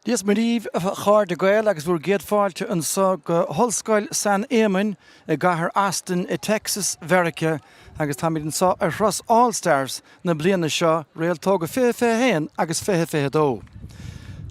Dies maríomh a chár de gael agus bhfuair géad fáilte an sa go hallscoil San Éamon I gcathair Aston I Texas, Mherica, agus tá an sa ar Ross All-Stars na bliana seo réaltóga féin agus dó.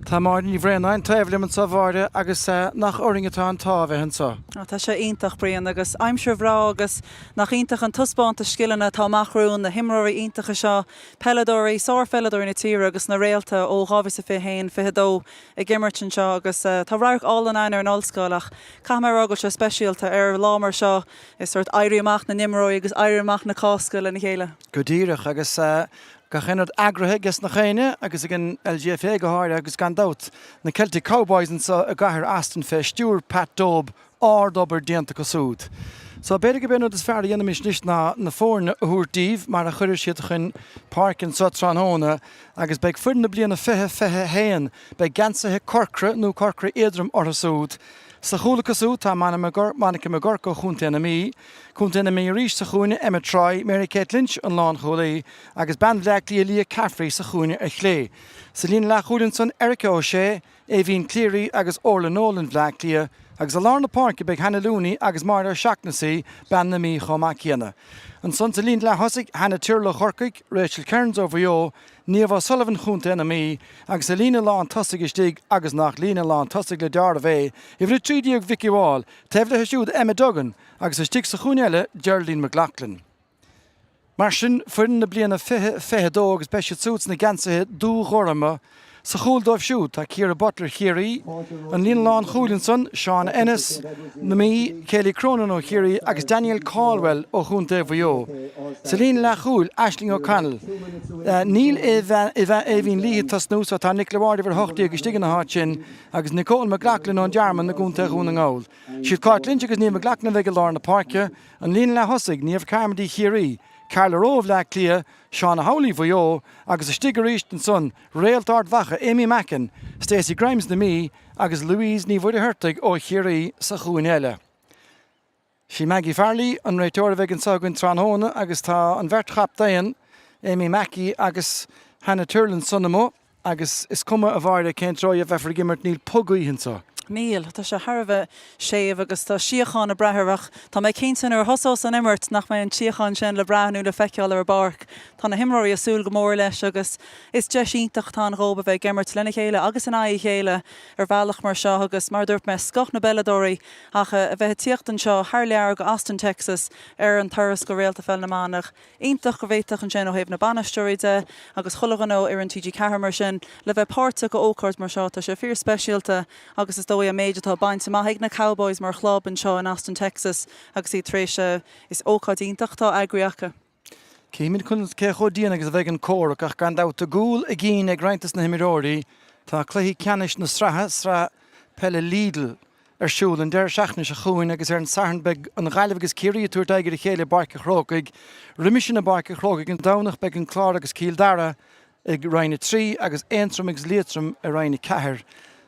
Tá mar ní bhréanain taobh an sa bharde agus nach orringatá an tábheith an sa. Tá sé iontach brian agus aimsir bhrá agus nach iontach an tuspáanta scileanna tá machrún na himróí iontacha seo peladóirí sáfeladóir na tíre agus na réalta ó gábhas a féhéin dó I gimmert an seo agus tá raach all an einar an allscoilach camar agad se speisialta ar lámar seo is suirt éiríamach na nimróí agus éiríamach na cáscail na chéile. Go díreach agus ga chéad agrathe gas na chéine agus an LGFA go háir agus gan dat na Celtic Cowboys an sa a gcathair Aston fé stúr Pat Dob ádobar déanta go súd. So beidir go bénú is fear dhéanamh níos na fórne a thuairtíomh mar a chuir siad chun parkin sa Tránhna agus beag fuin na bliana fethe héan beag gansathe corcra nó corcra éadrom or a súd. Sa chúlacha sú tá manaice me gorco chuntainna mí rís sa chúine Emma Troy, Mary Kate Lynch an lán cholaí agus bandleachtaí Lia Caffrey sa chúine ar chlé. Sa líon le chúlann son Erica O'Shea, Éhín Cleary agus Orla Nolan bhleachtaí agus a lár na park beag Hannah Looney agus mar ar seachnasaí ban na mí chomá chéanna. An son sa líon le thosaigh Hannah Turla Chorcaig, Rachel Kearns ó bhío, Níomh Sullivan chunta na mí agus a lína lá an tosaigh istigh agus nach lína lá an tosaigh le dear a bheith. I bhrí trídíag Vicky Wall, taobh le siúd Emma Duggan agus istigh sa chúine eile Geraldine McLaughlin. Mar sin fuireann na bliana fethe dó agus beisiad sús na gansathe dú chorama sa chúl dóibh siúd tá Ciara Butler Chiarí, an líon lán chúlann son Sean Ennis, na mí Kelly Cronin ó Chiarí agus Daniel Caldwell ó chunta bhío. Sa líon le chúl Aisling O'Connell. Níl éhín líhiad tas nús tá Nicola Ward bhar hochtaí agus stigin na háit sin agus Nicole McLaughlin ón dearman na gúnta chuúna ngáil. Siad Cát Lynch agus Níomh McLaughlin bheith go lár na parke, an líon le thosaigh Níomh Carmody Chiarí, Carla Rove le clia, Seán Howley bhío agus a stigar ríist an son réaltart bhacha Amy Mackin, Stacey Grimes na mí agus Louise ní bhfuide Hurtig ó Chiarí sa chúin eile. Si Maggie Farley an réiteoir bheith an sagann Tránhna agus tá an bheirt Tráchtaire, Amy Mackey agus Hannah Turlan sonamó agus is cuma a bhairde cén troi a bheith gimmert níl pogaí hinsa. Níl, tá sé Harbh séamh agus tá siocháin a brethirach. Tá mé cinsan ar thosás an immert nach mé an siocháin sin le breathnú le feiceáil ar barc. Tá na himróí a súil go mór leis agus is de ítach tá róba bheith gimmert lena chéile agus an aí chéile ar bhealach mar seo agus mar dúirt me scoch na beladóirí ach a bheith tíocht an seo thar lear go Austin, Texas ar an Tyers go réalta fel na mánach. Ítach go bhéiteach an sin ó héobh na banaisteoide agus chulagan ó ar an TG Cahar mar sin le bheith páirrta go ócáirt mar seo tá sé fíor speisialta agus is dói a méid atá baint maithaigh na Cowboys mar chlub an seo in Austin, Texas agus í tréise is ócáidíntach tá agriacha. Céimiid chun cé chodíana agus a bheith an córa ach gan dát a gúil a gcín ag graintas na himiróirí tá cluichí ceannis na srá Peile Lidl ar siúil an deir seachna a chuin agus ar an sahanbeg an gaiileh agus cíirí túir aige a chéile barca chrócaig, riimiisi na barca chrócaig an dánach beag an chlár agus cíl dara ag roinne trí agus éintrum agus léitrum a roinne cethir.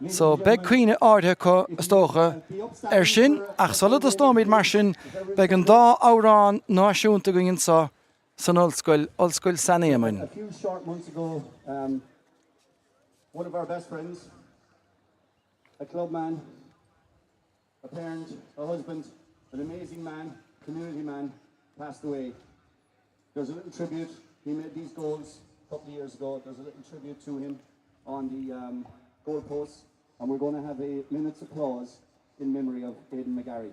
So beg cuioine áirithe có stócha ar sin ach solad a stóid mar sin beag an dá árán náisiúnta go sa san ollscoil San Éamon. A few short months ago, one of our best friends, a club man, a parent, a husband, an amazing man, community man, passed away. There's a little tribute. He made these goals a couple of years ago. There's a little tribute to him on the goalposts, and we're going to have a minute's applause in memory of Aidan McGarry.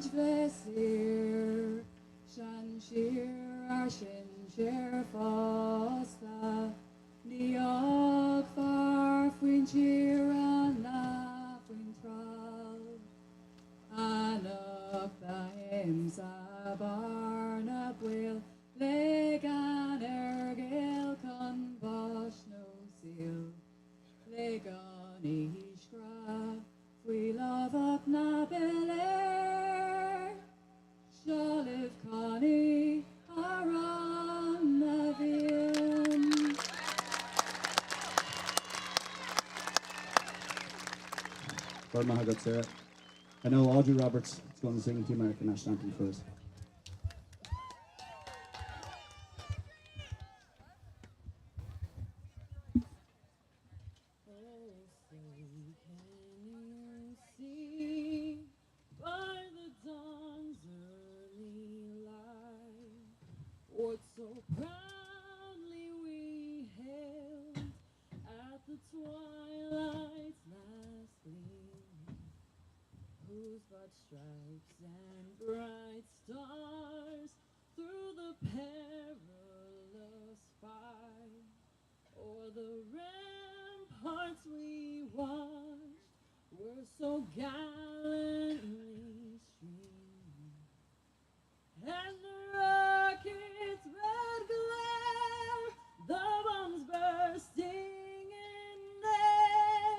Vesir, Shanshir, Shinshir, Fosta, Niog, Far, Finchir, and Laughing Troll, Anok, the hymns of Barnab will, Legan, Ergil, Convosh, no seal, Legan, Ishgra, we love up Nabeler, Shaliv Connie, Aram Navin. Lord Mahagat, Sarah. I know Audrey Roberts is going to sing the American National Anthem first. So proudly we hailed at the twilight's last gleam, whose broad stripes and bright stars through the perilous fight o'er the ramparts we watched were so gallantly streaming, and the rocket's red glare, the bombs bursting in air,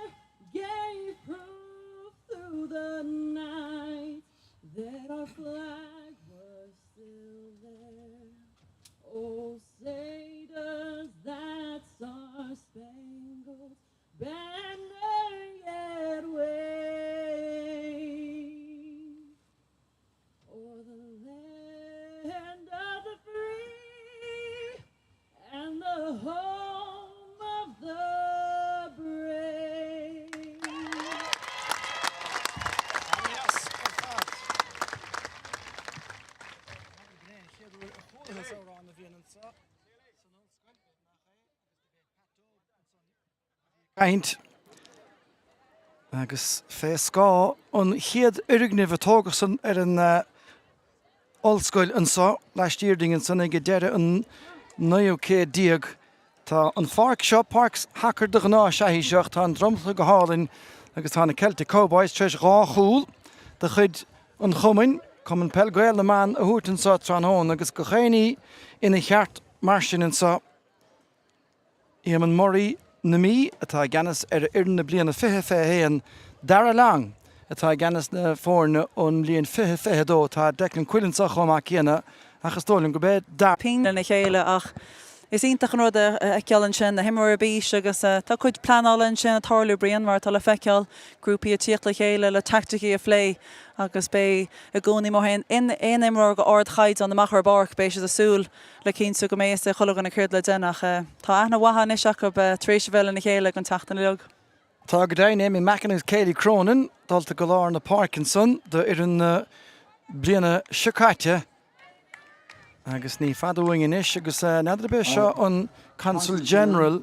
gave proof through the night that our flag was still there. Oh, say does that star-spangled banner yet wave o'er the land of the free and the home of the brave. Kaint agus fé sá an chiad urignih atógasan an olscoil ansa leistírdingen san ige deire an 9 díag tá an farc seo parks hacker de gná sehí seach tá an dromsa go hálinn agus tá na Celtic Cowboys treis ráchúil de chud an chumin com an Peil Gael na man a hútan sa tránhón agus go chéine ina cheart marsin an sa Iam an Murray na mí atá ganas na bliana fihe héan dara lang atá ganas na fórne ón blion fihe dó tá declan cuilann sa chomach chéana achas tólann go bed dar Pein na chéile ach is ítach an rud a cealann sin na himar a bís agus tá chuid planálann sin a tarlú brion mar tá le feiceal grúpi a tíocht le chéile le tacticí a phlé agus bé a gcónaí mo hen in imar go ard chaid an na machar barc béis a súl le cínú go méas a chola na chuird le denach tá ana wahan is seach go trééis bhile na chéile an tatan leog. Tá go dain éimi mechanis Céili Cronin dalta go lár na Parkinson de an bliana sicaite agus ní fadúingin is agus nadidir be seo an Consul General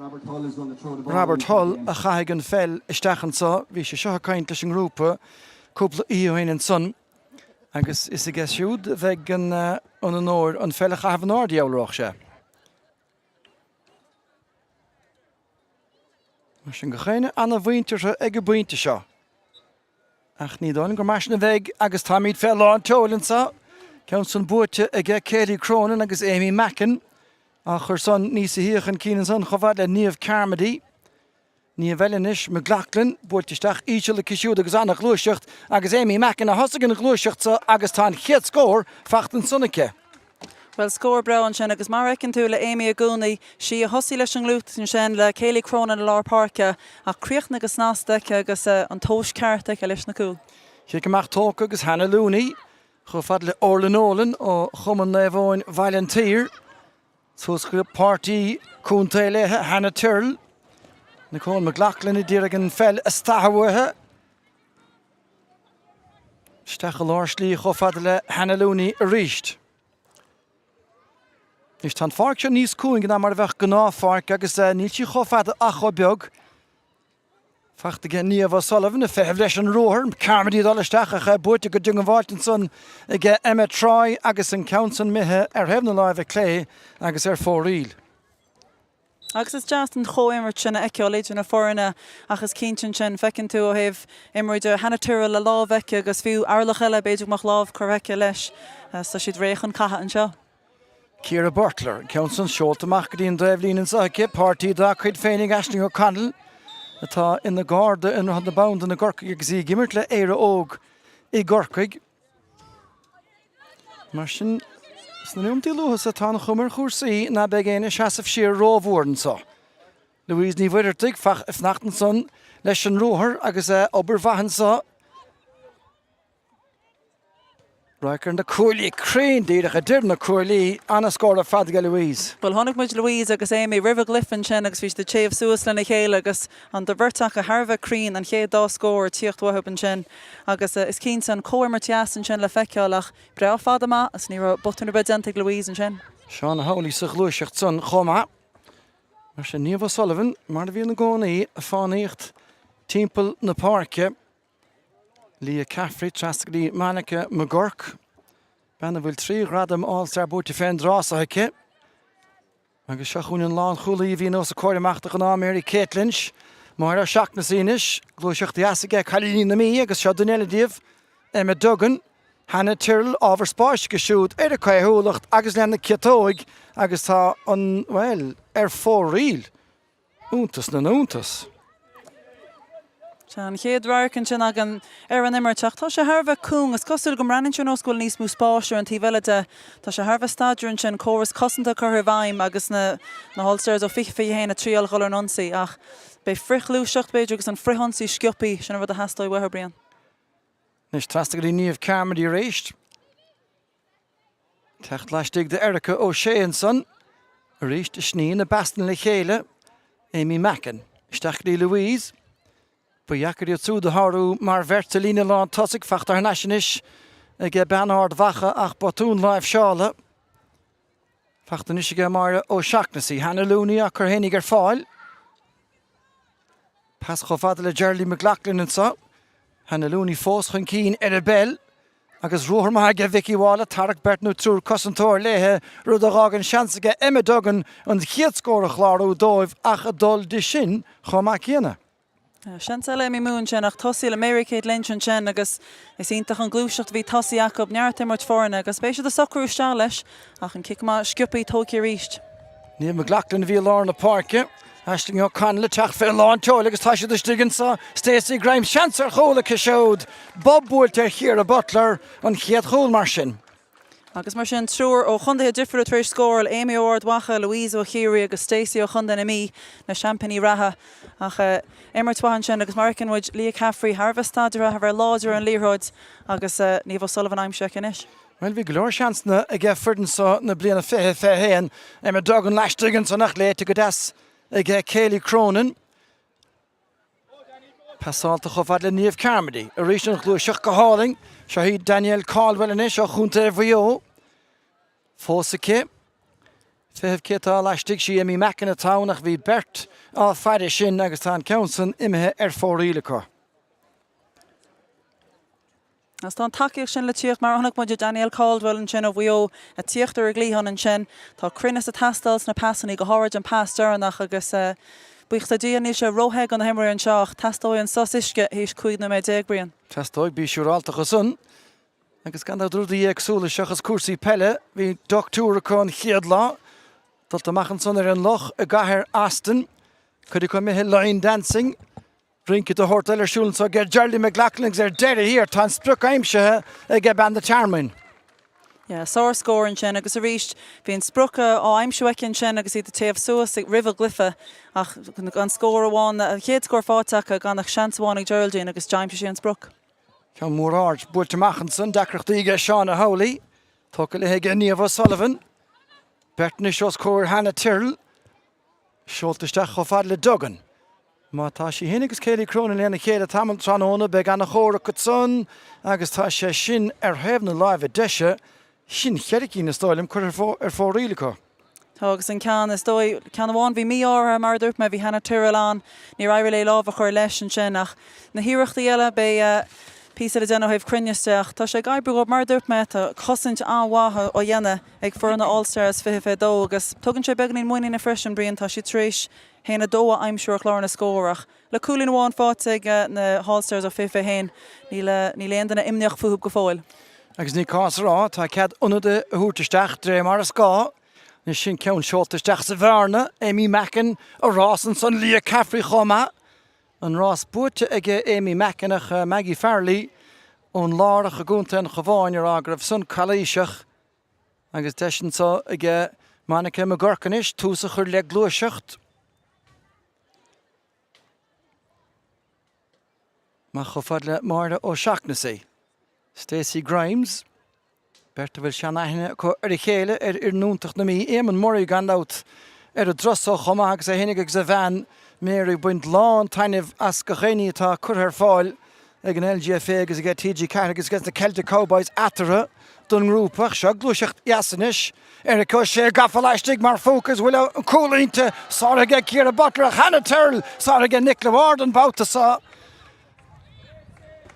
Robert Hull a chaig an fel istechan sa bhí sé seo caint leis an grúpa cúpla íohain an son agus is a gesiúd bheith an nóir an fel a chah an ádiaulroch sé. Mar sin go chéine anna bhaintear ag go buinte seo. Ach ní dáin go maisna bheith agus tá míad fel lá an teolann sa ceann san búte ag Céili Cronin agus Amy Mackin a chur son níos a híochan cínan san chomhad le níomh Carmody ní bheilenis me ghlaclann búirteisteach ísio le cisiúd agus annach glúiseacht agus Amy Mackin a thosagan na glúiseacht sa agus tá chiad scór fachtan sunnacha. Well scór brain sin agus mar recinn tú le Amy a gcónaí si a hosí leis an glútain sin le Céili Cronin le lár parca a críochna agus násteach agus an tóis ceartach a leis na cúl. Sé go meach tóca agus Hannah Looney go fad le Orlan ó chuman na bháin Volunteer sos go party cúnta lethe Hannah Turl na cón McLachlan i ddíra an fel a stathúthe stecha lár slí go fad le Hannah Looney a ríist. Is tan farc seo níos cúin gan mar bheith gná farc agus níl si cho fad a cho beag Facht again Niamh O'Sullivan, a feh leis an roher, Carmody Dollarstach, a boite go dung an son, again Emma Troy, agus an Counson Mihe, hefna live a clay, agus 4 reel. Agus is just an choimmer sin eceolid in a foreigner agus cinchin sin fecin tú ó heh imridir hana túra le láh ece agus fiú arlach eile beidir mach láh correce leis sa siad réich an caha an seo. Ciara Butler, Counson Short, Macadine Drevlin and Sake, Party da Quid Faining Ashling O'Connell, atá in the guard in the bound in the Gorkig Zee Gimmertle Era Og, I Gorkig. Martin. Snúm tí luhas atá na chumar chósaí na begéine seasamh siar rómhórin sa. Louise ní bhuiirtig fach fnachten son leis an róthar agus obervahan sa. Raikar na cuailí crain díadach a dir na cuailí anna scór a fadga Louise. Well, honnig muid Louise agus Amy River Glyffin sin agus fís de chéamh suas lena chéile agus an de bhirteach a Harvah crín an chéad dá scór tíocht wahuban sin agus is cín san cóimar tiasan sin le feiceolach breá fadama as ní botúna bedentig Louise an sin. Seán na haulaí sa glúiseacht son chomá. Mar sin Niamh O'Sullivan, mar bhí na gcónaí a fánaíocht timpeall na páirce. Lia Caffrey, Trascadí, Mannica, McGurk. Banna bhfuil 3 gradam all-star búti féin drásaice. Agus seachún an lán chulaí bhí nó sa cóirimachta an áméirí Kate Lynch. Mar a seach na sínis, glúiseacht iasige chalíní na mí agus seo Daniela Díomh, Emma Duggan, Hannah Tyrrell ábhar spáis go siúd ar a caithúlacht agus lena ciatóig agus tá an, well, 4 reel. Úntas na úntas. An chéad rarcan sin agan ar an immerteach. Tá sé Harvah cún as cosúil go mranin sin óscoil níos mú spáisiú an tíhile de tá sé Harvah staidirn sin córas cosanta chur bhaim agus na hallstairs ó fichi héna tríal golar nonsaí ach be frichlúiseacht beidir agus an frihonsaí sciopí sin bhd a hastáid wethir brian. Nis Trascadí Niamh Carmody réist. Techt leistigh de Erica O'Shea son. A réist is sní na bastan le chéile. Amy Mackin. Stachadí Louise. Bwyacad i'r tsúd harú mar vertelína lán tosig fachtar nationis ag banhard vacha ach botún live seála. Fachtar nisige mar ó seachnasí Hannah Looney ach ar hénig ar fáil. Pas chofad le Gerlie McLaughlin and sa. Hannah Looney fós chun cín ar a bell. Agus rohar maige Vicky Walla Tarek Bertnú trúr cosantóir léthe rud a rágan seansige Emma Duggan an chiad scóra chláú dóibh ach a dul di sin chomá cíana. Siansile mi mún sin ach tosí le Mary Kate Lynch an sin agus is ítach an glúiseacht bhí tosí Jacob neartta mart fórna agus béise de socrú stá leis ach an cicma sciúpaí tóci ríist. Níl McLaughlin bhí lár na páirce. Ashling O'Connell teach fé lán teoil agus tá sé de stigan sa Stacey Grimes seansar chóla ceisiúd Bob Boulter here a Butler an chiad chól mar sin. Agus mar sin trúr ó chundaithe difriú tréis scóil Amy Ord wacha Louise O'Cheary agus Stacey O'Chundan na mí na Champagne ratha ach Emmer Twahan sin agus Markin would Lia Caffrey Harvah stadra have láidir an líróid agus Niamh O'Sullivan aimse inis. Well, bhí glór seans na a gefferden sa na bliana fé héan Emma Duggan leistigan sa nach léite go das ag Céilí Cronin. Pasálta chofad le Niamh Carmody a rís an glúiseach go háling seo hí Daniel Caldwell inis ó chunta bhío. Fósace. Feh cétá leistig sí Amy Mackin a tánach bhí Bert á feidir sin agus tá Counson imethe ar 4 ílacha. As tá takeíoch sin le tíocht mar annach muidir Daniel Caldwell an sin ó bhío a tíochttar a glíhan an sin tá crinnes a tastalls na passaní go háid an pástarnach agus buíocht a díana is a róthaig an himir an seach tastóid an sosisce hís cuid na méid déagbrian. Tastóid bí siúrálta go sun. Agus gan drúdaí agsúla seachas cuasaí Peile hí doctúra chun chiad lá. Dulta machchan son ar an loch a gahar Aston. Could come here line dancing. Drink it a hotel or shooting so get Gerlie McLaughlin's are dead here. Tan struck aimshe ban the charmin. Yeah, sore score in sin agus a ríist bhíon sprucha ó aimsúecin sin agus iad taobh suas ag River Glyffe ach an scór amháin a chéad scór fáteach ganach seansháin ag Geraldine agus James sé an spruch. Ceann mór ard Búirte Machanson dacrachtaí Seán a Howley. Tóca le heige Niamh O'Sullivan. Bertna seos cóir Hannah Tyrrell. Seoltaisteach chofad le Duggan. Má tá sí héanagus Céilí Cronin lena chéad tamil tróna be gan na chóra cutson agus tá sé sin ar hebhna live a deise sin cheiricín na stáilm chur ar 4 ílacha. Tugus an cean is dói cean bháin bhí mí ára mar dúirt me bhí hena tuaán ní raibh le lábh a chuir leis an sin ach na hiireachtaí eile be pí a déanamh hebh crunneisteach tá sé gaibrú go mar dúirt me tá cosint anmhatha ó dhéana ag fuair na All-Stars fi dó agus tugann sé beganí muoine na freisin brion tá si tríéis héna dó a aimimseúr chlár na scórach. Le coollín bháin fáte na All-Stars ó fi héin ní léon na imneoch fuúb go fáil. Agus ní cásrá tá cead unada thuúirteisteach dré mar a scá, na sin ceann seoltaisteach sa bharna, Amy Mackin a rásan san lí Caffrey chomá. An rás buirte ige Amy Mackinach Maggie Farley ón lárach a gúnta an chováin ar agrah san chalíiseach agus deisian sa ige Monica McGurkanis túsa chur le glúiseacht. Má chofad le marda ó seachnasaí. Stacey Grimes, Berta bhfuil seannaithine chu ar chéile ar núntaach na mí éman morí gandát ar a drosó chomá agus a hinnig agus a bhean Mary buint lán taineh as go chéine tá chur fáil ag an LGFA agus a get TG Carr agus na Celtic Cowboys atara don grúpach seo glúiseacht iasanis ar a cos sé gafaláistigh mar fócas bhfuil an cúlínta sáige Ciara Butler a Hannah Turl sáige Nicola Ward an báta sa.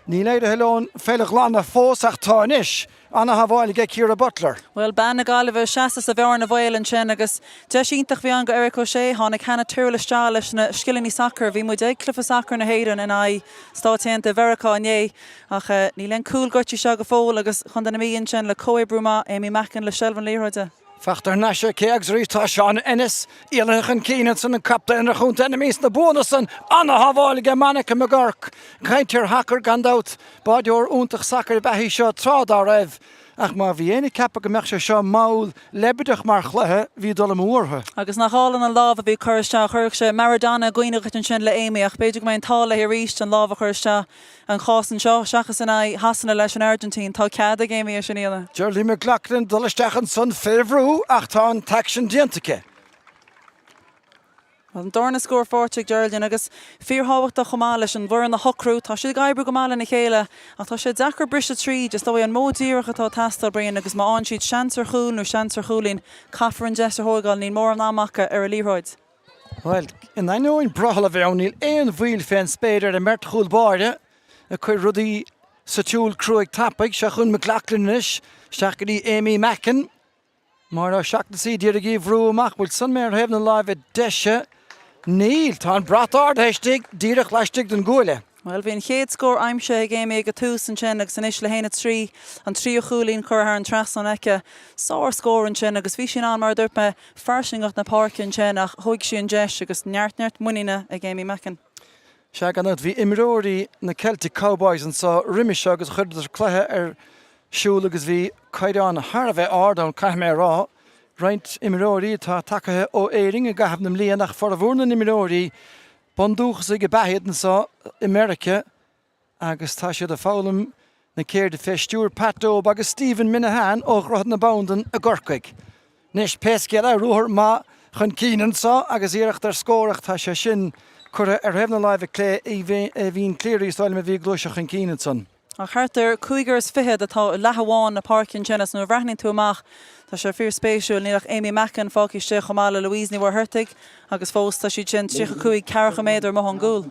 Ní leidir heilón féilech lána fósach táis anna haháil ge Ciara Butler. Well, ban na gáileh seaas a bhear na bhil an sin agus deisíntaach bhí an go Eric O'Shea tháinig Hannah Turl isteach leis na scileanní soccer bhí muid ag clufa soccer na héireann in ai stáitianta Veracá inné ach ní len cúil goirtí seo go fóil agus chun na míon sin le Comhairbrúma Amy Mackin le Shelvan Leroide. Fachtar naise céags rítá seán Ennis íalachan cíine san an capta inar chunta enemies na bónasan anna haváige Monica McGurk. Caintear hacker gandát báideor úntach sacr behí seo trád á raibh ach má bhí éana cappa go meach sé seo máil lebedach mar chluthe hí dul am úrtha. Agus nach hálan an lábh a bhí chuiriste chuirh sé Maradona gooineach an sin le Amy ach beidir go mé an tála i ríist an lábh chuiriste an chásan seo seachas in hasanna leis an Argentín tá cead ag Amy a sin íile. Geraldine McLaughlin dulisteach an son féhrú ach tá an taxin diantacha. An dorna scór fórteach Geraldine agus fíorthábhachta chomá leis an bhar na hocrú tá siad gaibrú go mála na chéile ach tá sé dachar brisa trí just dói an módíireach atá tastal brion agus má an siad seansar chúl nó seansar chúlín caafar an deisir thógáil ní mór an námacha ar a líróid. Well, in nóin brahall a bheith níl éon bhíl féin spéidir a mert chúl báide a chuir rudaí sa túúl cruaig tapaig se chun McLaughlin-is seach go dtí Amy Mackin mar a seachtasí díar a gíomh rú amach bhfuil san mé ar hebh na láimh deise níl tá an bratard heistigh díreach leistigh den gúile. Well, bhíon chéad scór aimse ag Amy ag a tús an sin agus san is le héine trí an trío chúlín chuir an tras an eice sáir scór an sin agus bhí sin an mar dúirt me farsingacht na parcin sin ach thuig sí an deis agus neart muíine ag Amy Mackin. Se ganad bhí imróí na Celtic Cowboys an sa riimiise agus chuidir cluthe ar siúla agus bhí caiideán Har bheith ardán caiimé rá Reint imróí tá takethe ó éing a gahab nam líanach for a bhórna imróí bandúchas ag behéad na sa America agus tá siad a fálam na céir de feistúr Pat Dobe agus Stephen Minahan ó roth na boundan a gorcaig. Nis pescead a ruúthir má chun cían sa agus iirecht ar scóireach tá sé sin chur ar hebh na láimh clé i bhín cléirí stáil a bhí glúiseach an cían san. A chartar cuaigars fihead atá lehamháin na parcin sinnas nó bhreithning tú amach tá sé fíor spéisiúil níach Amy Mackin fáciiste chomála Louise ní bhar thuirtaigh agus fós tá si sin trí chuig cearcha méidir mo an gúil.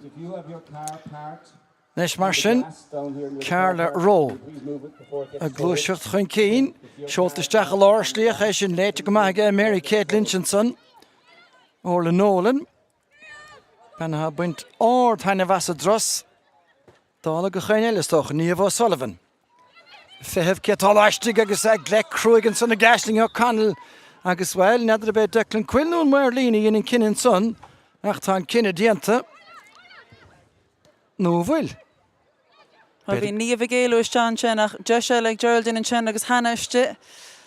Nes mar sin Carla Rowe a glúiseacht chun cín seoltaisteach a láir slíoch é sin léite go maithe Mary Kate Lynchson ó le Nolan Benna buint tainna bheas a dros dála go chuin eilestoch Niamh Sullivan. Fehebh ceatá leistigh agus ag le cruigan san na gasling ó Connell agus bhfuil neidir a bheith Declan Quilnún mar lína in cinan son ach tá cinenne dianta nó bhfuil. Bhí níomh géú isteán sin ach de sé le Geraldine an sin agus Hannah iste.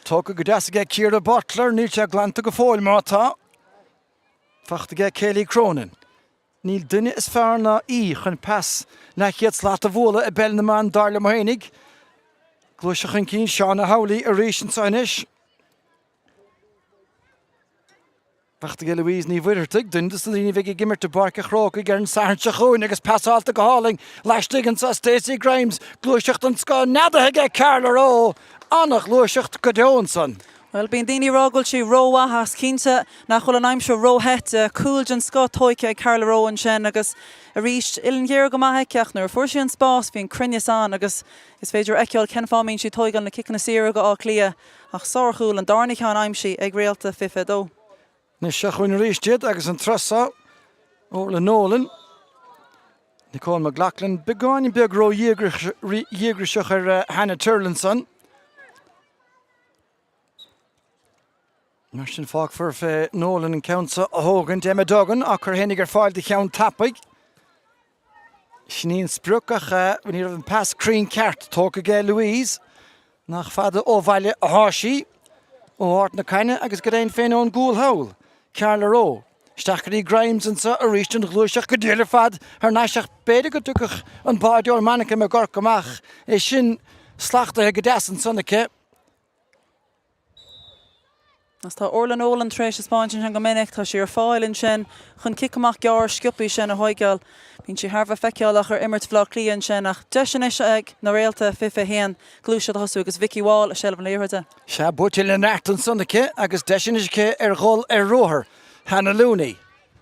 Tóca go deasa ag Ciara Butler níl se glanta go fáil mátá. Fachta ag Kelly Cronin. Níl duine is fearr ná chun pass na chiad slát a bhla a bell na man Darla Mohénig. Glúiseach an cín Seánna Howley a rééis an sainis. Fachta ag Louise ní bhuiirteigh dundas na lína bheith gimmert a barca chróca gar an sáirte chuin agus passáilta go háling leistigh an sa Stacey Grimes glúiseacht an scá neadathe ag Carla Rowe annach glúiseacht go deon san. Well, bín daoine rágóil sí róhachas cínte nach chula aimseo róhete cúiljan scó tóice ag Carla Rowan sin agus a ríist ilan ggéir go maithe ceach nuair fuair sí an spás bhíon crinne an agus is féidir eiceáil cen fámín sí tóigan na cican na sira go á clia ach sárchúil an darna cheán aimsí ag réalta fife dó. Nis se chuin ríistead agus an trosa ó le nólan. Nicole McLaughlin begáin beag ró dhéagriseach ar Hannah Turlinson. Mar sin fág for fé nólan an countsa a hógan Emma Duggan ach chu hénig ar fáil de cheann tappaig. Sníon sprucach when you have an pass crean cart talk again Louise nach fada ó bhaile a háisí ó hart na caine agus go réon féin ón gúil hawl Carla Rowe Stachrí Grimes an sa a ríist an glúiseach go dtíir fad ar náiseach beidir go tucach an báideoir manach me gorcamach é sin slachtathe go deas an sannacha. As tá Orlan Ólan tréis a Spáintin sin go minic tá sí ar fáilinn sin chun cicamach gear sciupaí sin a hoigeal. Bhín sí Harbh feiceálach ar immert bhlá cliain sin ach deis is ag na réalta fife héan glúisead hosú agus Vicky Wall a Shelvan Léirte. Se búte le neart an sannacha agus deis is ché ar ghol ar róthir Hannah Looney.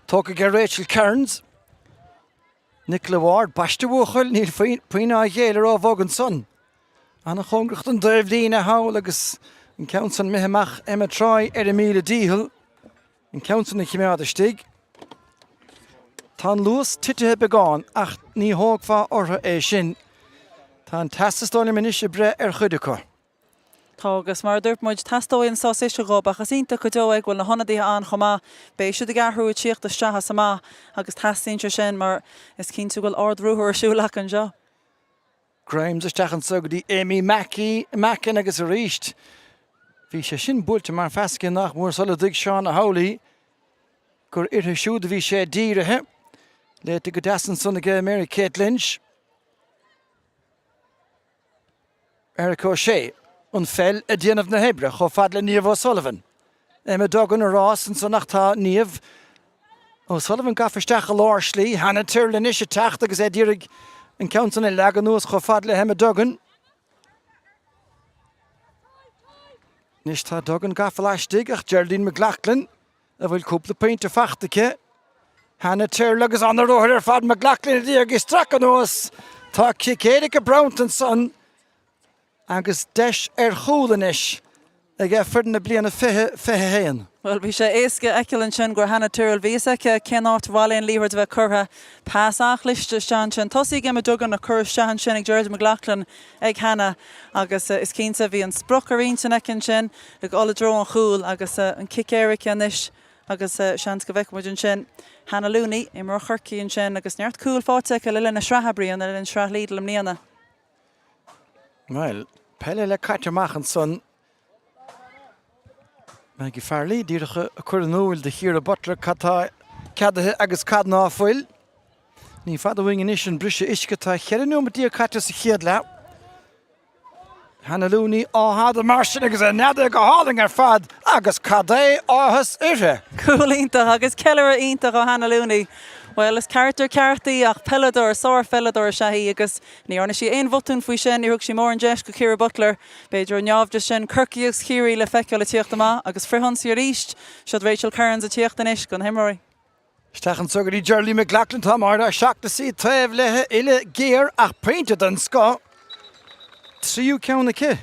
Tóca go Rachel Kearns. Nicola Ward baiste bhuachail níl faoine a dhéal ar á bhógan son. Anna chungracht an dóibh lína hawl agus in council meheach Emma Troy Emile Díhil in council na chimeada stig. Tá Lewis tithe begáin ach ní hógfa ortha é sin. Tá an tastastáil minise bre ar chuidecha. Tá agus mar dúirt muid tastóin sá séiste go achas ínta go dóigh bhfuil na honadaí an chomá bé siad a garthú tíocht a steachas sama agus tasínte sin mar is cinnte bhfuil ardrúthar siúlach an seo. Grimes is stachan sogadí Amy Mackin agus a ríist. Bhí sé sin búilte mar fescin nach mór soladigh Seán a howlaí gur irthe siúd a bhí sé díirithe léite go deasan sunnaige Mary Kate Lynch. Eric O'Shea an fel a déanamh na hebre cho fad le Niamh O'Sullivan. Emma Duggan a rás an son nach tá Niamh O'Sullivan gafisteach a láir slí Hannah Turlin is a techt agus é dírig an council na legan nuas cho fad le Emma Duggan. Nis tá Duggan gafalastig ach Geraldine McLaughlin a bhfuil cúpla peinte fachtacha. Hannah Turlin agus an róthir ar fad McLaughlin a dí agus stracha nuas tá Cicéidir go Brownton son agus deis ar chúlanis ag effort na bliana fiche héan. Well, bhí sé éasca eiceann sin gur Hannah Turl bhí aice cenácht bháilíonn líhart bheith curtha pásach liste sean sin. Tosaí Emma Duggan a cur sean sin ag Gerald McLaughlin ag Hannah agus is cínta bhí an spruchar ionta ecin sin ag ola dro an chúl agus an Cicéiric anis agus sean go bheith muid sin. Hannah Looney i mar churciíonn sin agus neart cúil fáte le lena srahabríon le linn srah lídal am níana. Well, Peil le caiiteach an son me go fearlaí díiricha a chur an nóil de hir a butler cadathe agus cadná foiil. Ní fad bhaing inis an brise iscatá cheanú ma dtíí caite sa chiad le. Hannah Looney áhad a mar sin agus a neada go háling ar fad agus cadé áthas ire. Coolínta agus ceile ínta go Hannah Looney. Well, is character cartaí ach pelador, sár felador sehí agus ní orna sí ein bhotún faoi sin ní thug sí mór an deis go Ciara Butler beidir neamh de sin curciíogus chiirí le feiceáil le tíocht amá agus frihann sí ríist siad Rachel Kearns a tíocht inis gon himmorí. Stachan sogadí Geraldine McLaughlin tá mar a seachta sí taobh lethe ile géar ach peinte den scá. Tríú ceanna ce.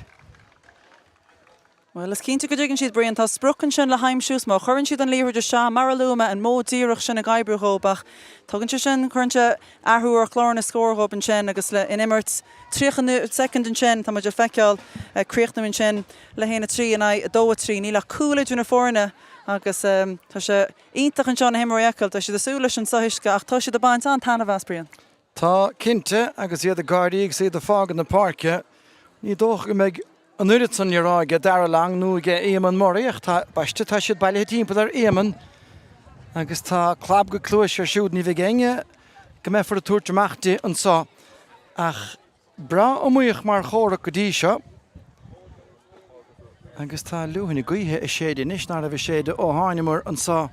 Well, is cínta go dtuigeann siad brion tá sprucan sin le haimsús má churann siad an líhir de se mar luma an mó díireach sin a gaibrúthóbach. Tugann si sin chuirnte athú ar chlár na scórthóban sin agus le in immert 3 second an sin tá muidir feiceáil críochtnamin sin le héna trí in a dó trí ní le coolla dúna fórna agus tá sé ítach an seán na himmoríacail tá si de súla sin sahisca ach tá si de baint an tanna bhasbrion. Tá cinnte agus iad a gardaí ag sé de fág an na parke ní dócha meid an uirid san níráige dara lang nó ige éman moríoch tá baiste tá siad bailithe timpeall ar éman agus tá clab go clúis ar siúd ní bheith géine go mé for a túirteachtaí an sá ach bra muoich mar chóra go dtí seo agus tá luhanna gaothe i séide níos ná a bheith séide ó háinimar an sá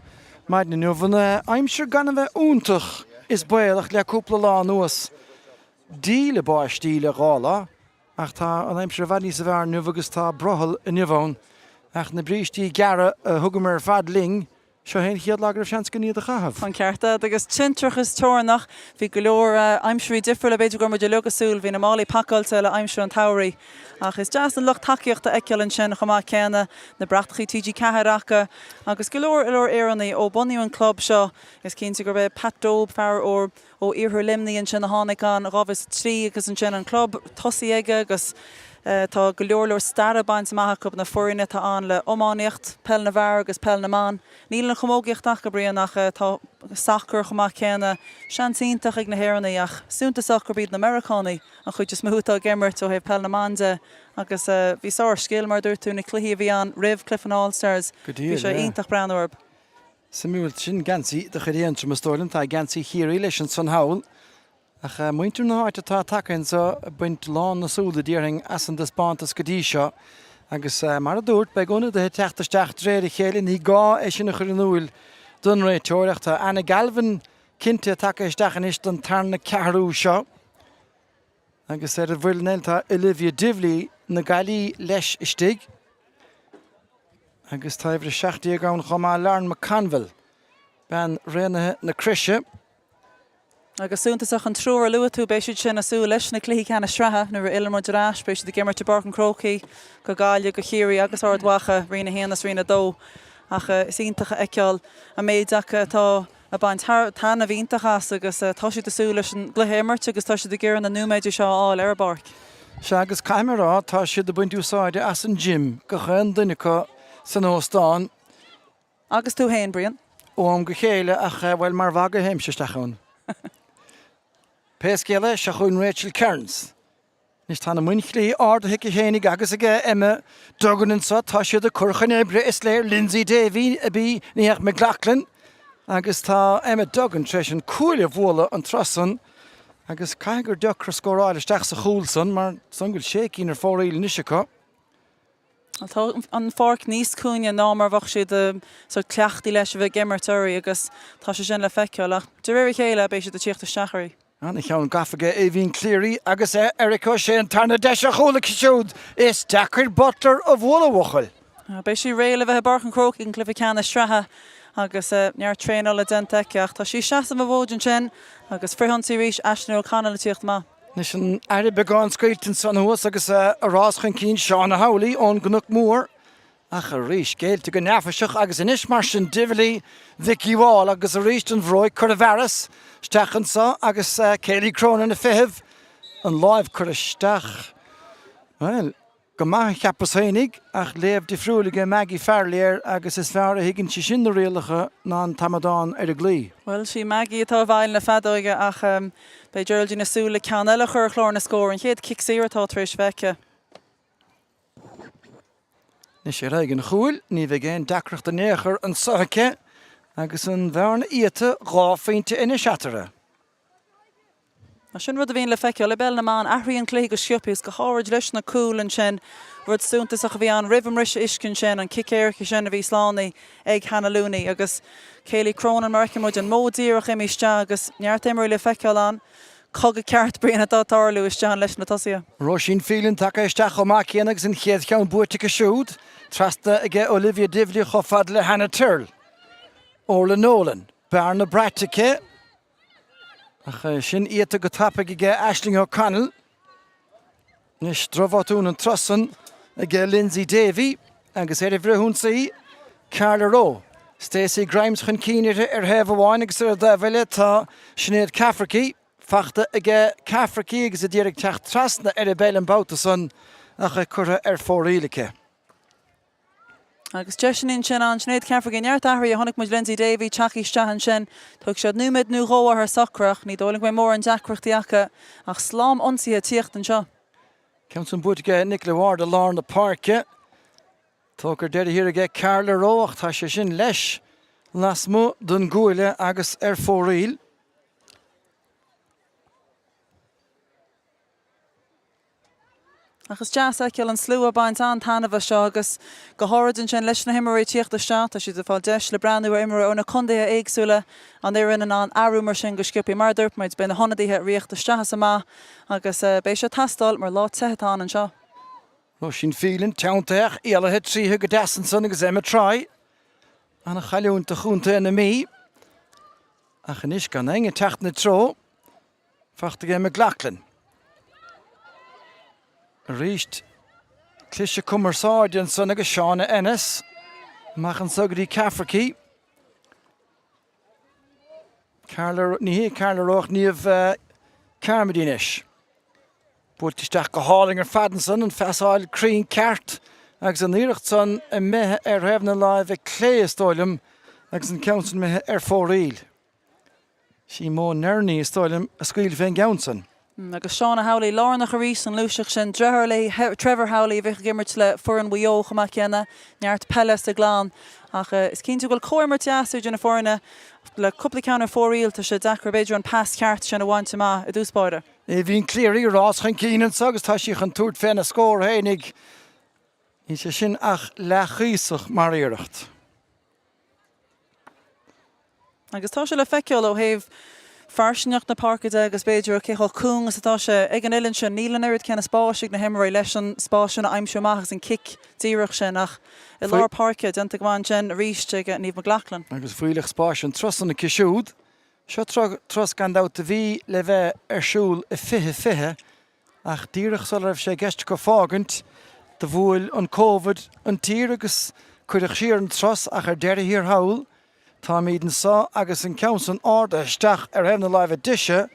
maid na nuhanna aimsir gan a bheith úntach is bailach le cúpla lá nuas díle báistíle gála ach tá an aimsir bhaní sa bhar nuh agus tá brothal i nimhón Ach na brístí gearra thugamar fad ling, seo hen chiad lagar seans go níad a chahaf. Fan cearta agus tintrachas tornach hí go leor aimseirí difriúil le beidir go mar de lugasúil hí na málaí pacáilte le aimsú an tairí. Ach is deas an lucht takeíocht a eiceil an sin chumá céanna na brachtaí TG cetharacha agus go leor éannaí ó buníú an club seo is cinnte gur bheith Pat Dóib fear ó iarthar limnaí an sin na tháinig an rahas trí agus an sin an club tosaí aige agus tá go leor starra baint maithacub na foirine tá an le ómáíocht Peil na bhar agus Peil na man. Níl na chomógaíochtach go bríonach tá sacr chumá céanna seantíntach ag na hhéannaí ach súnta sacr bíad na Americanáí an chuid is mthúta gimmert ó heh Peil na mande agus bhí sáir scéal mar dúirtú na cluí bhí an rih Cliff an All-Stars. Bhí sé ionintach breanúirb. Samúil sin gansaí de chuíon trom stólan tá gansaí chiaí leis an san hail. Ach muintir na háit atá takeinn sa buint lán na súla díring as an despántas go dtí seo agus mar a dúirt be gona de teachtasteach réir chéile ní gá é sin na chuúil don ré teoireachta ana galvan cinnte takeisteachan is don tarna cearú seo agus a bhfuil nelta Olivia Divley na galí leis istig agus taimhre seachtaí gán chomá Lauren McConville ben rénathe na crisise. Agus súntaach an trúr luú béisiid sin asú leis na cluí cena strathe nuair ilmar derás béisiid de gimmar te barcan crocaí go gáile go chéirí agus ardhacha rina héanas rina dó ach is iontacha eiceáil a méideach tá a baint tána bhíntachas agus tá siad asú leis an gluhéimmart agus tá siad de ggéar na núméidir seo áil ar barc. Se agus caiimrá tá siad a buint úsáide as an gym go chun duinecha san óstáin. Agus tú héin Brian? Óam go chéile ach bhfuil mar bhaga héimseisteachún. Pescéile se chuin Rachel Cairns. Nis tána munchlí ádathe go chénig agus aige Emma doganan sa tá siad a curchan ébre is léir Lindsay Davy a bí níach McLachlan agus tá Emma dogan treis an cúile bhla an trasan agus caigur deachra scóráil isteach sa chúlsan mar sangil sécín ar fóraíil nisecha. Tá an fárc níos cúine ná mar bhah siad cleachtaí leis bheith gimmartóirí agus tá sé sin le feiceáil ach de réir chéile bééis siad a tíochtta seachairí. Anna cheann gafaige é bhín cléirí agus Erica sé an tarna deise chola siúd is deachir butler a bhla Béis sí réile bheith barcan crocaí an clufa ceanna strathe agus near tréáil le denteiceach tá sí seaam a bhóidin sin agus frihansaí ríis eisnú chana le tíocht má. Nis an air beáin scailtin san huas agus aráschan cín seán a haulaí ón gnach mór ach a ríis céilte go nefaseach agus inis mar sin Divley Vicky Wall agus a ríist an bhróid chur a bheras stechan sa agus Céilí Cronin na fihih an láimh chur isteach. Well, go maith cheappas hénig ach léamh difriúlaige Maggie Fairléir agus is fear a higann si sin na réalacha ná an tamadán ar a glí. Well, sí Maggie atá bhail na fadóige ach bei Geraldine na súla cean eile chur chlár na scór an chéad kick atá tréis feice. Nis sé raig an chúil, ní bheith géin dacreacht a néchar an sachace agus an bhearna íte gáfeinte ina seatere. A sin rud a bhíon le feiceáil le bell na man ahraíonn clé go siopús go háid leis na cúil an sin rud súntas a bhí an ribhm ris iscin sin an kicéircha sin a bhí slánaí ag Hanalúnaí agus Céilí Cronin mar muid an módíoch imiste agus neart éimir le feiceáil an cogad ceart brianna dátarlú is tean leis na tosaí. Roisin fílinn take isteach ó má chéana agus an chéad ceann buirrta siúd, trasta aige Olivia Divley cho fad le Hannah Turl. Orla Nolan, Bearna Bratice, ach sin íta go tappa aige Aisling O'Connell, nis drofatún an trasan aige Lindsay Davy, agus bhrithún saí Carla Rowe. Stacey Grimes chun cíneire ar heh bháin agus ar bheile tá Sinead Cafferty, fachta aige Cafferty agus a ddíreach teach trasna ar a béil an bátasan ach a curtha ar fórílacha. Agus deis sin sin an Sinead Cafferty neart ahraí a tháinig muid Lindsay Davy teachí stehan sin thug siad númid nó róa ar sacrach ní dóling mé mór an deacrachtaíacha ach slám ionsaithe tíocht an seo. Ceann san buirrta Nicola Ward a lár na parke. Tógur deir hir aige Carla Rowe ach tá sé sin leis lasmó don gúile agus ar fóríl. Agus deas ceil an slú a baint an tanmh seo agus go háiridn sin leis na himirí tíochtta seo tá siad a fáil deis le breanú imire óna chundaithe éagsúla an éireann an airú mar sin go sciúpaí mar dúirt maid ben na honadaithe riochta steas amá agus béis se tastal mar lá tehetán an seo. Sin feeling Tráchtaire éile het tríthe go deasan san agus try. Anna chaúnta chunta ina mí. A chanis gan enge techt na tro. Fachta me glaclan. Ríist clise cummarsáidean san agus Seána Ennis. Machan sugadaí Cafarcí. Carla roch níomh Carmadínis. Búirtisteach go háling fadansan an fesáil crín ceart agus an íirecht san a methe hefna láimh cléastáilm agus an ceansan methe fóríl. Sí mó nerní stáilm a scuil féin geansan. Agus Seána Howley Lárna Charís an Luiseach sin Trevor Howley bhíh gimmert le for an bhuió chamach chéna neart Peile a glán ach is cinnte goil cóimar teasú dena fórna le cúpla ceanna fóríil tá sé dechar beidir an pass ceart sin a bhainte má a dúspáide. Bhín cléirí rás chun cían agus tá sí an túirt féin a scór hénig í sé sin ach lechíosach mar iirecht. Agus tá sé le feiceol ó héh farsineach na parkide agus beidir céáil cún as atá sé ag an ilann sin nílan airid cena spáisiigh na himirí leis an spáisiúna aimseoach an kick díireach sin ach i lár parke denta bháin sin ríiste ag níomh glaclan. Agus fuileach spáisiún trosan na cisisiúd, seo tros gandát a bhí le bheith siúil i fithe ach díireach sal raibh sé gceist go fágant de bhfuil an COVID an tír agus chuideach siar an tros ach deire hir hawl. Tá míad an sá agus an ceansan áda isteach hefna láimh a diise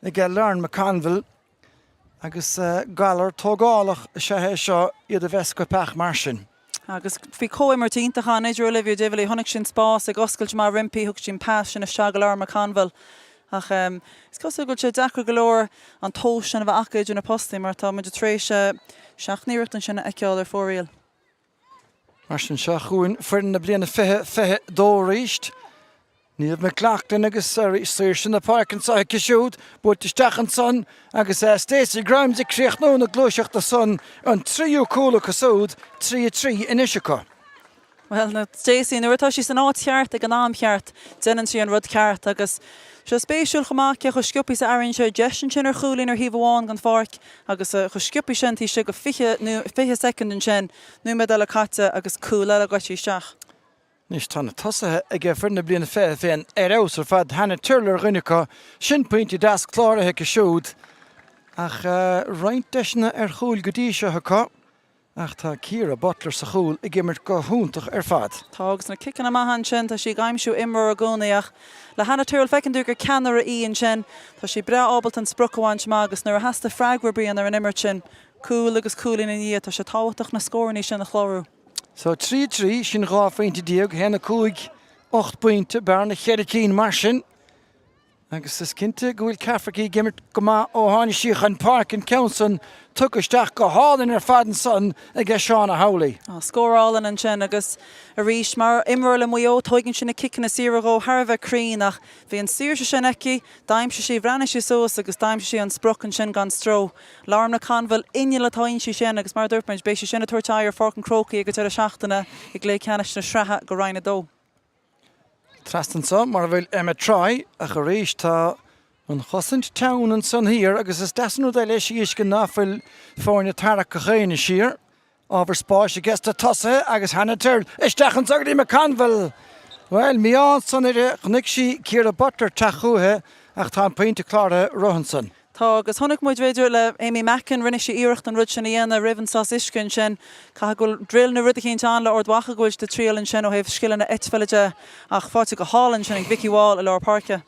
i g learn McCanville agus galar tógálach sethe seo iad a bheits go pech mar sin. Agus bhí cóimar tíntacha idir Olivia Divilly honnig sin spás ag oscailt mar rimpi thug sin pas sin a seagalar McCanville. Ach is cos go sé dechar golóir an tóis sin a bheith acaid in a postí mar tá muidir trééis seaachníirecht an sinna eiceáil ar fóriil. Mar sin seo chuin fuin na bliana fithe dó ríist. Níomh me glaclan agus suir sin na parkin sa cisisiúd, búirtisteach an son agus Stacey Grimes ag críoch nó na glúiseach the son an tríú cúla cosúd 3-3 in Isiacha. Well, na Stacey, nuairtá sí san áiteart ag an amcheart denan sí an rud ceart agus se spéisiúil chomáceach chu sciúpi sa airann se deisian sin ar chúlín ar híomháin gan farc agus chu sciúpi sin tí se go 5 second sin nu me le caite agus cúla a goití seach. Nis tána tosathe ag fuirna bliana féin aus ar fad hena tuirlar rinnecha sin pointí das chláirithe cisisiúd ach roint deisna ar chúil go dtí seo cha ach tá Ciara Butler sa chúil i gimmert go húntaach ar fad. Tá agus na kickan na mahan sin tá sí gaimsú imar a gcónaíach le hena tuiril fecinú gur ceanar a íon sin tá sí bre ábalt an sprucháin agus nuair a heasta freaghar bríon ar an immert sin cúil agus cúlín in iad tá sé táhaach na scóirní sin na chlárú. So 3-3 sin rá faointe díag hena cúig 8 pointe bar na chead cín mar sin. Agus is cinnte go bhfuil Cafarcí gimmert go má ó tháinig síoch an park in ceansan tuchaisteach go hálinn ar fadan son ag Seána Howley. Scórálan an sin agus a ríis mar imar le muo toigann sin na kickan na siragó Harbheith críach bhí an siirse sin eici daimse sí bhreanne sí sós agus daimse sí an spruchan sin gan stró. Lárm na Canville inne le tain sí sin agus mar dúirpaint bééis sin na Tráchtaire forcan crocaí agus ar a seachtainna ag lé ceannis na sreathe go rainna dó. Trastan sa mar bhfuil try a go rééis tá an chosint town an son hir agus is desanú é leis is go náfuil fáinne tarach go chéine siar ábhar spáis a gesta tosa agus hena tuirl isteach an sagdaí McCanville. Well, míán san chunig sí Ciara Butler tachúthe ach tá pointe clára Rohanson. Tá agus tháinig muid féidir le Amy Mackin rinne sé iirecht an rud sin dhéana rihann sás iscin sin cha go drill na rud chéint an le ordhacha gúil de tríalann sin ó héh skillan na etfeilide ach fáte go hálann sin ag Vicky Wall a leir parke.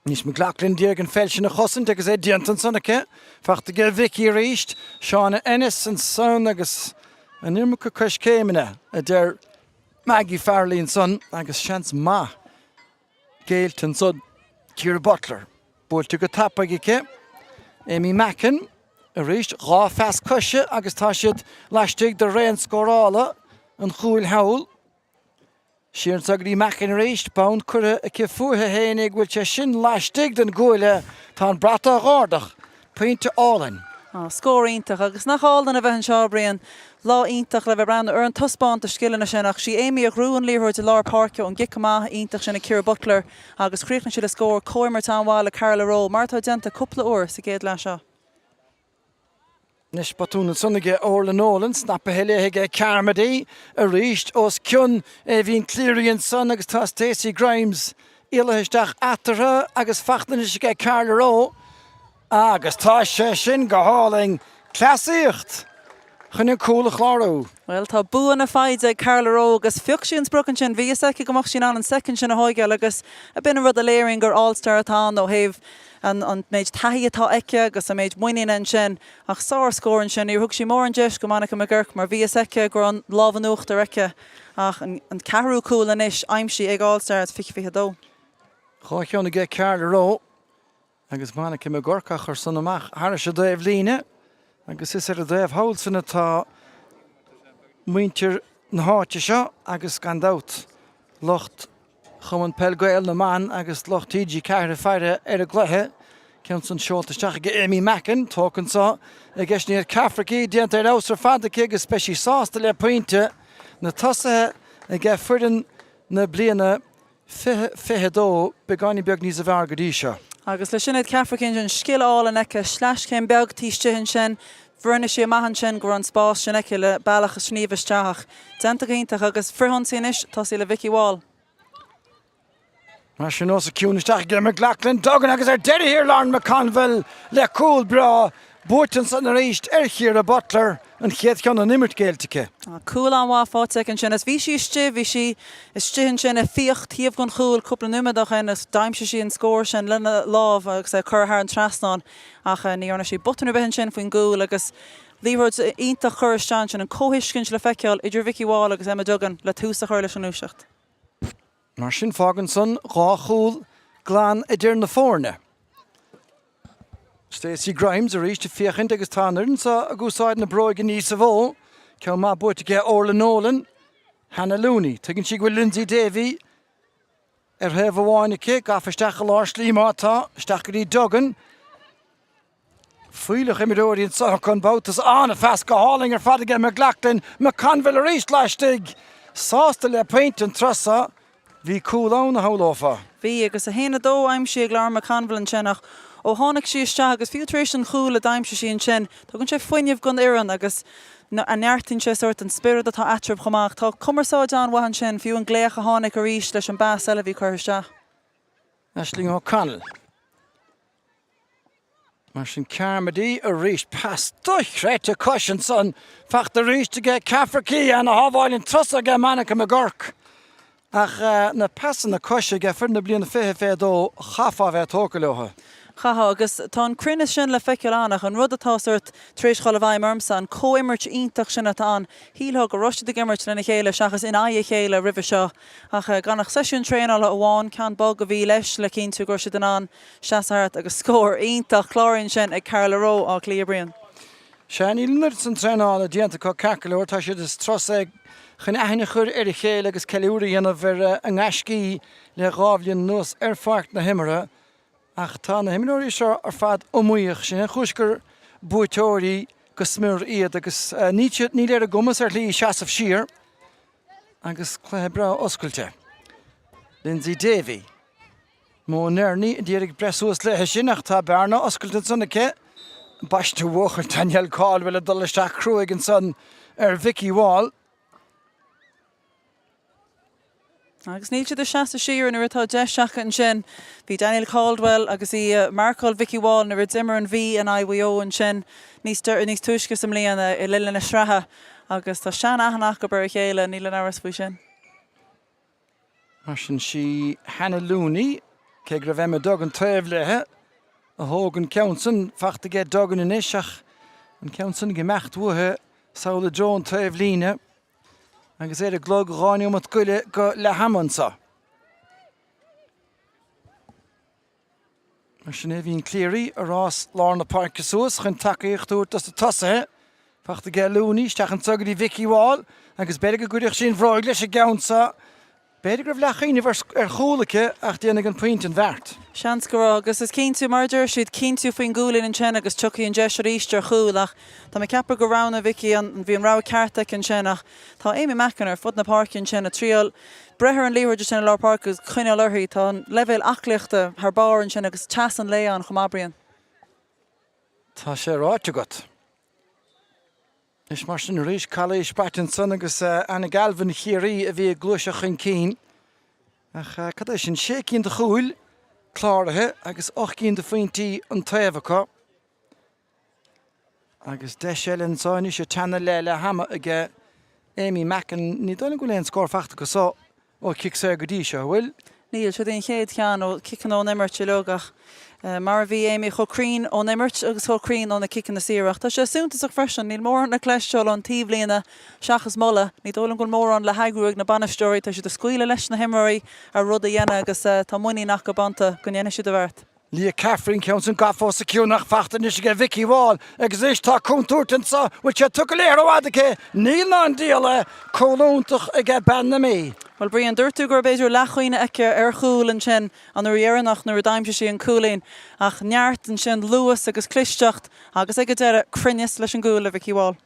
Nís me glaclann díag an fel sin na chosint agus diantan sannacha fachta go Vicky ríist Seána Ennis an son agus an irmacha cos céimena a der Maggie Farley son agus seans má géiltan son Ciara Butler. Búilte go tappaige Amy Mackin a ríist rá feas coise agus tá siad leistigh de réon scórála an chúil hawl. Siar sagdaí Mackin ríist bán cura a fuaithe héananig bhfuil sé sin leistigh den gúile tá an brata gáardach pointe álainn. Scóírítach agus nach hálan a bheith an seo brion lá ítach le bheith brand ar an tuspáint a skillan sin ach sí Amy a grúan líthir de lár parke an gicamá ítach sin na Ciara Butler agus chríochna si le scór cóimar táháil le Carla Roll mar tá denta cúpla uair sa géad le seo. Nis batún sunnige Orla Nolan, snappa helige Carmody, a reached os Kyun, Evin Clearian son agus tá Stacey Grimes, Ilahistach Atara, agus Fachtanish Carla Rowe, agus tá sin go háling classíocht. Chynne coola chláró. Well, tá buan a faide Carla Rowe agus fiach sin broken sin bhí seici go sin an second sin a hoige agus a bin a rud a léiring gur all-star atá ó heh an méid taí atá eice agus a méid muoine an sin ach sár scórin sin í thug sí mór an deis go manach a ggurc mar bhí seice gur an láhanúcht a reice ach an carú cool inis aimsí ag all-star at fi dó. Chá ceanna ge Carla Rowe agus manach a ggurcach ar son amach. Har se dóibh líne agus is a dóibh hail sanna tá muintir na háte seo agus gandát locht chuman Peil Gael na man agus locht TG Carla feire ar a gluthe cean san seoltaisteach go Amy Mackin tócan sa a gceisníar Cafrací déanta ar ausar fadacha agus speisi sásta le pointe na tosathe a g fuidan na bliana fithe dó begáinní beag níos a bhar go dtí seo. Agus le sinad Cafracin sin skill an eice sleis cén beag tíistehin sin bhrinne sé maihan sin gur an spás sin eice le bailach a sníomhisteach. Denta gaintach agus frihan sínis tá sí le Vicky Wall. Mar sin os a cúnisteach ge McLachlan dogan agus ar deire hir Lauren McConville le cool bra bútan san a réist chéir a Butler an chéad ceanna nimmert géaltacha. Cool an bhá fáte sin as bhí sí bhí si istíhann sin a fiocht tíomh gon chúil cúpla nuimeach in as daimse sí an scóir sin lena láh agus a chur an trasnán ach níorna sí botanú behin sin faoin gúil agus líhord ionta chur stean sin an cóhiiscin le feiceáil idir Vicky Wall agus Emma Duggan le túsa chuir leis an úiseacht. Mar sin fágan son rá chúil glán idir na fórne. Stacey Grimes a réiste fiachint agus tánairn sa a gúsáid na broig níos a bhó, ceann má buirte ge Orla Nolan, Hannah Looney, tugann si go Lindsay Davey, ar heh bháinnice gafasteach a lár slí mátá, stachaí Duggan, Fuilech imiróíonn sa chun boutas an a fes go háling ar fada McLachlan, McConville a réist leistig, sásta le paint an trasa, hí coolán a hálófa. Bhí agus a héna dó aimsí ag Lauren McConville an sinach ó tháinig sí isteach agus filtréis an chúil a daimse sí an sin, tugann sé foiineamh gon iran agus an neartinn sé sort an spirit atá atrib chomach tá cumarsáid an wahan sin fiú an gléach a tháinig a ríist leis an bás eile bhí chuir isteach. Aisling O'Connell. Mar sin Carmody a réist pas doithreite cushion son facht a réiste ge Cafrací an a hábháilinn trosa ge manach a ggurc. Ach na pasan na cushe ge fir na bliana fithe fédó chafa bheith tóca Chaha agus tá an crinne sin le feiceil annach an rud atá suirt tréis chola bhaim marmsa an cóimirt ionach sin atá an hílthg go roiste de gimmert lena chéile seachas in aie chéile ribh seo ach ganach sesiún tréála amháin cean bog a bhí leis le cinn tú gur si den an seaart agus scór ionach chláirinn sin ag Carla Rowe á Cleabrian. Sean ílunar san tréála dianta có cacaúir tá siad is tros ag chun aithne chur ar a chéile agus ceúí ana bhar an gáiscí le rábhlíonn nuas ar fart na himire ach tá na himimeóirí seo ar fad ómuíoch sin chúisgur buaitóirí go smúr iad agus ní léir a gomas ar lí seaamh siar agus chluthe bra oscailte. Lindsay Davey. Mó nearní díag breúas lethe sin ach tá bearna oscailte sanna ce baiste bhchar Daniel Cáil bhfuil a dulaisteach cruúig an son ar Vicky Wall. Agus níl siad a seaasta siar nuair atá deisteach an sin bhí Daniel Caldwell agus í Marcol Vicky Wall nuair dimmer an bhí an IWO an sin níos tuisce sam líana i lilan na sreatha agus tá sean ahanach go bar chéile níl an áras faoi sin. Mar sin si Hannah Looney cé gur bheith Duggan taobh lethe a thógan ceansan fachta ge Duggan in iseach an ceansan go meachthúthe saola Joan taobh líne agus a glog ránium at goile go le hamansa. Mar sin bhín cléirí a rás Lárna Parca suas chun takeíochtúirt as a tosathe fachta ge Looney steach an tugadí Vicky Wall agus beidir go gúireach sin bhráig leis a gceansa beidir go bhlechaíine ar cholacha ach déanana an puint an bheirt. Seans go agus is cinn tú marder siad cinn tú faoin gúlinn an sin agus tuchaí an deis ríiste chúlach tá mé ceapar go rána Vicky an bhí an rá cartach an sin ach tá Amy Mackin ar fud na parcin sin a tríal brethir an líhaidir sin lá park agus chuine lurthaí tá an levéil acliachta th bar an sin agus teas an léán chumabrian. Tá sé ráite got. Is mar sin ríis callé Spáirtin san agus anna galbhan chéirí a bhí glúiseach an cín. Ach cad é sin 6 cín de chúil chláirithe agus 8 cín de faointí an taobhacha. Agus 10 eilin sáinú sé teanna le hama aige Amy Mackin ní donna go léon scór fachta go só ó cic sé go dtí seo bhfuil. Níl se dín chéad cean ó cican ó nimmert se logach. Mar bhí Amy chocrín ó nimmert agus chocrín ó na cican na síireach. Tá sé súntasach freisin, níl mór na cleisteáil an tíomhlíonna seachas molla, ní dólan go mór an le haigúig na banaisteoirí tá si do scuile leis na himraí a rud a dhéana agus tá muí nach go banta go dhéana si do bhirt. Lí Catherine ceann san gafó sa ciú nach fachtain is go Vicky Wall agus is tá cúntúirtan sa bhil sé tu go léir óhadacha níl ná an díala cóúntaach ag ben na mí. Well brion dúirtú gur beidir lechuoine aice ar chúil an sin an uhéarannach nuair daimse sí an cúlainn ach neart an sin luas agus clisteacht agus ag go deire crinneas leis an gúil a Vicky Wall.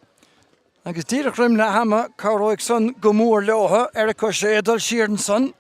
Agus díreach rim le hama cáróigh san go mór leotha ar a cos édal siaran san.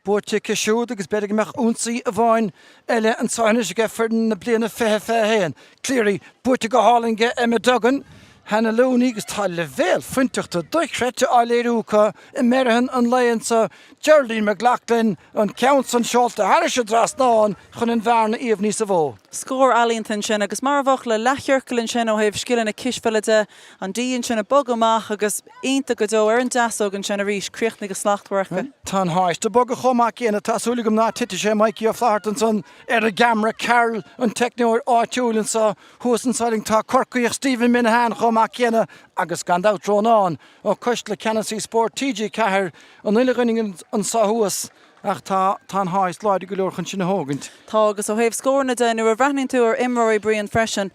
Búirte cisiúd agus beidir meach únsaí a bháin eile an sáine go ferdan na bliana fethe héan. Cléirí búirte go hálinge Emma Duggan, Hannah Looney agus tá le bhéal fuinteachta doichrete á léirúcha I merahan an léonsa Geraldine McLaughlin an ceann san seolta Harris dras náin chun an bhearna íomhní sa bhó. Scór alíonn sin agus mar bhach le leithhearcailinn sin ó hebh scilin na cisfeilide an díonn sin na bog amach agus ionta go dó ar an deasógan sin a rís críochna go slachtmhaircha. Tá háis de bog a chomach chéanana tásúlagam ná tiite sé Mikey ó Flahartan san ar a gamra Carol an technoir áitiúlann sa thuasan sáling tá corcaíoch Stephen Minahan chomach chéanana agus gandát trónán ó coist le Canasí Spórt TG Cahir an uilegunning an sahuas ach tá háis láide go leor chun sin na hógant. Tá agus ó hebh scór na den nuair a bhreithnín tú ar imróí brion freisin.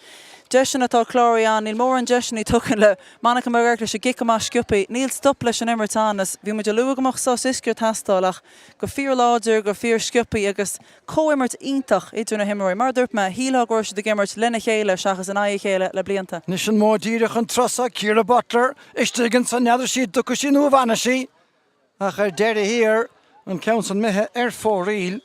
Deisina atá chláiríán, níl mór an deisina tucan le manach mar leis a gic amach sciúpaí, níl stop leis an immertánas, bhí muid a luach amach sá isceir tastáilach, go fíor láidir go fíor sciúpaí agus cóimmart ítach idir na himróí. Mar dúirt me hílágóir se de gimmart lena chéile seachas an aigh chéile le blianta. Nis an módíireach an trosa Ciara Butler istegan san neidir siad do sin uhaine sí ach ar deire hir an ceann san mithe ar fóríl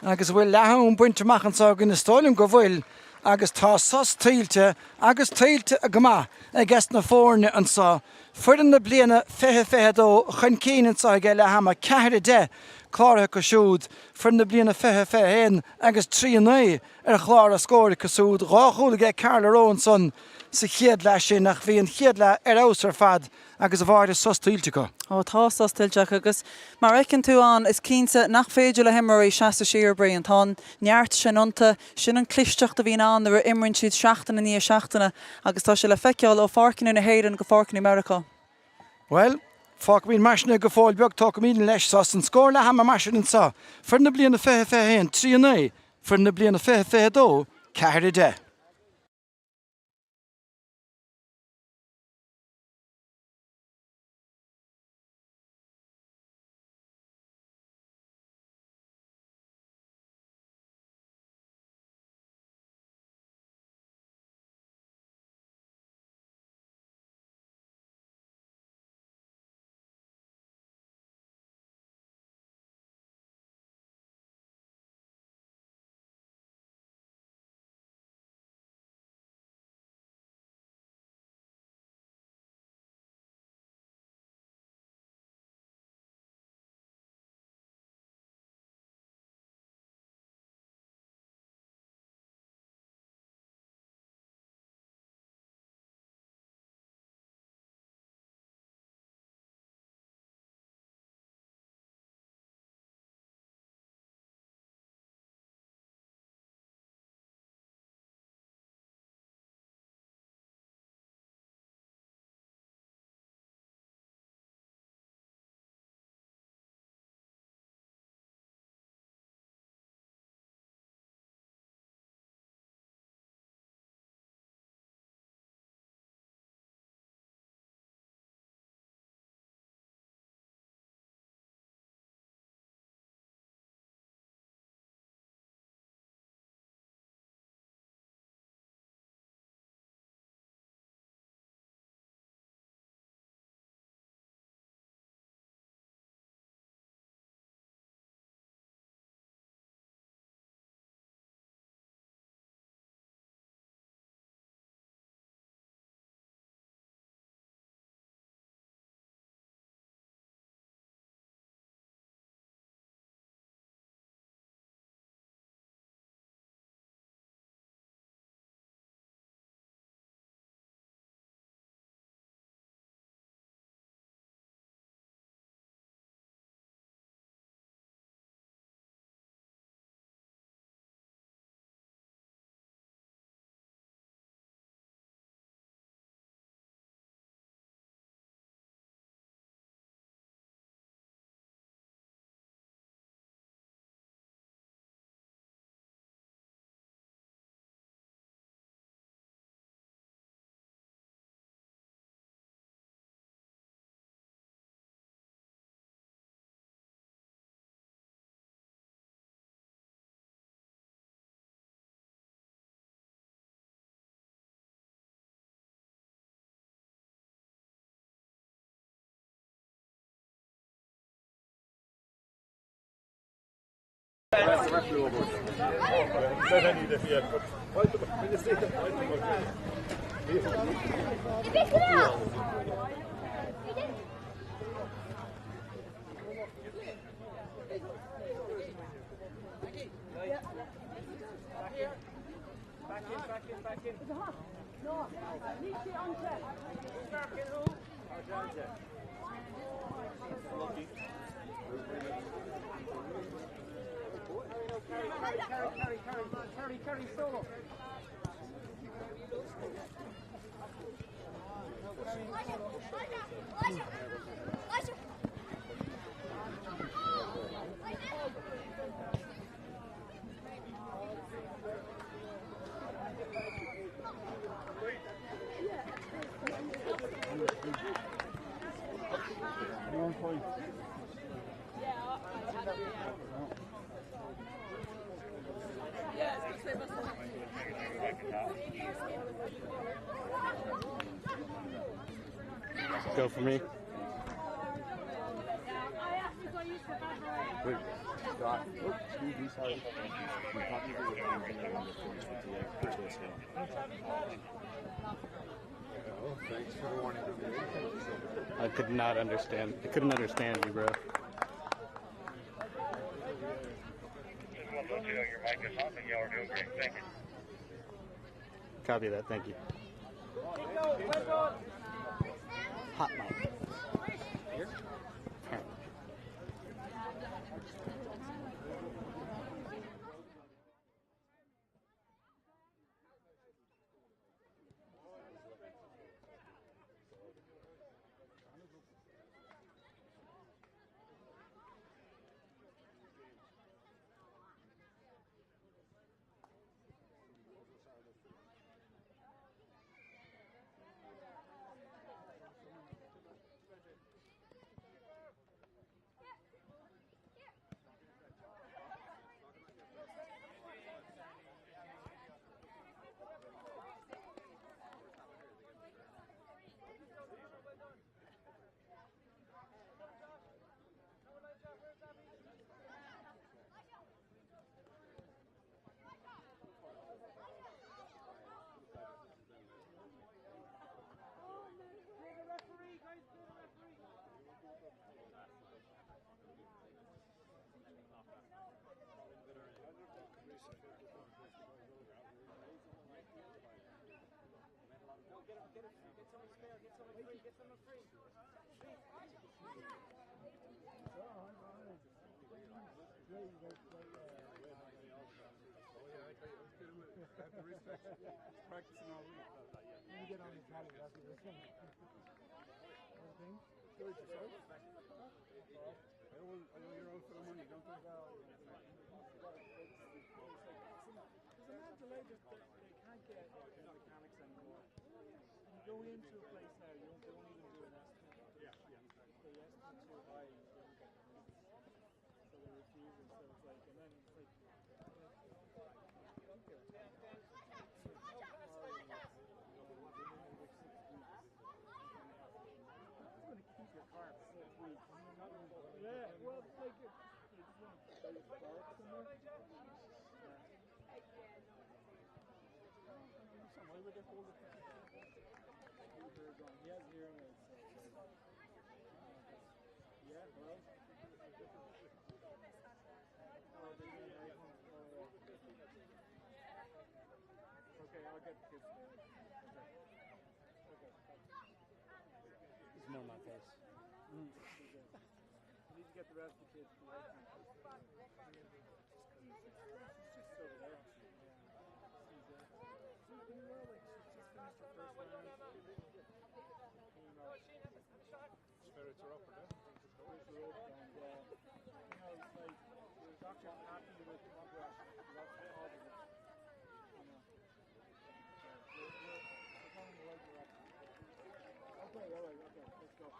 agus bhfuil lethún buinteach an ságan na stáilm go bhfuil agus tá sos tíilte agus tíilte a gama a gceist na fórne an sa fuidan na bliana fethe dó chun cían sa le hama ceithre de chláirithe go siúd fuidan na bliana fethe héin agus tríanaí ar chláir a scóir go siúd ráchúla ag Carol Arón son sa chiad leis sin nach bhí an chiad le ar ausar fad agus a bhhair is sos tíilte go. Ó tá sostilteach agus mar ecinn tú an is cínta nach féidir le himmarí 60 siar brion tá neart sinionta sin an clisteach a bhíon an ar imrinn siad seachtainna ní seachtainna agus tá se le feiceáil ó fácinú na héireann go fácinú America. Well, fág mín meisna go fáil beag tá go mín leis sa an scóir le hama meisian sa fuidan na bliana fethe héin tríanaí fuidan na bliana fethe dó ceithre de. Go for me. Thanks for the warning. I could not understand. I couldn't understand you, bro. Your mic is on, and y'all are doing great. Thank you. Copy that. Thank you. Hot mic. Here? Practicing all week. You get on the paddle after this one. Anything? Do it yourself? I know you're out for the money, don't you? There's a mad delay, just they can't get mechanics anymore. You go into a place now, you don't even do an estimate. Yeah. The estimate's too high, you don't get the money. So they refuse it, so it's like, and then it's like, yeah, well, it's like it's dark somewhere. Why would they hold it? He has hearing aids. Yeah, well. Okay, I'll get the kids. Okay. It's more my face. You need to get the rest of the kids. She's just so relaxed. She's doing well, like she's just finished her first round. Spirits are up, or down? Spirits are up, and it's like the doctor's happy with the progress. Lots of positives. We're going in the right direction. Okay, all right, okay, let's go.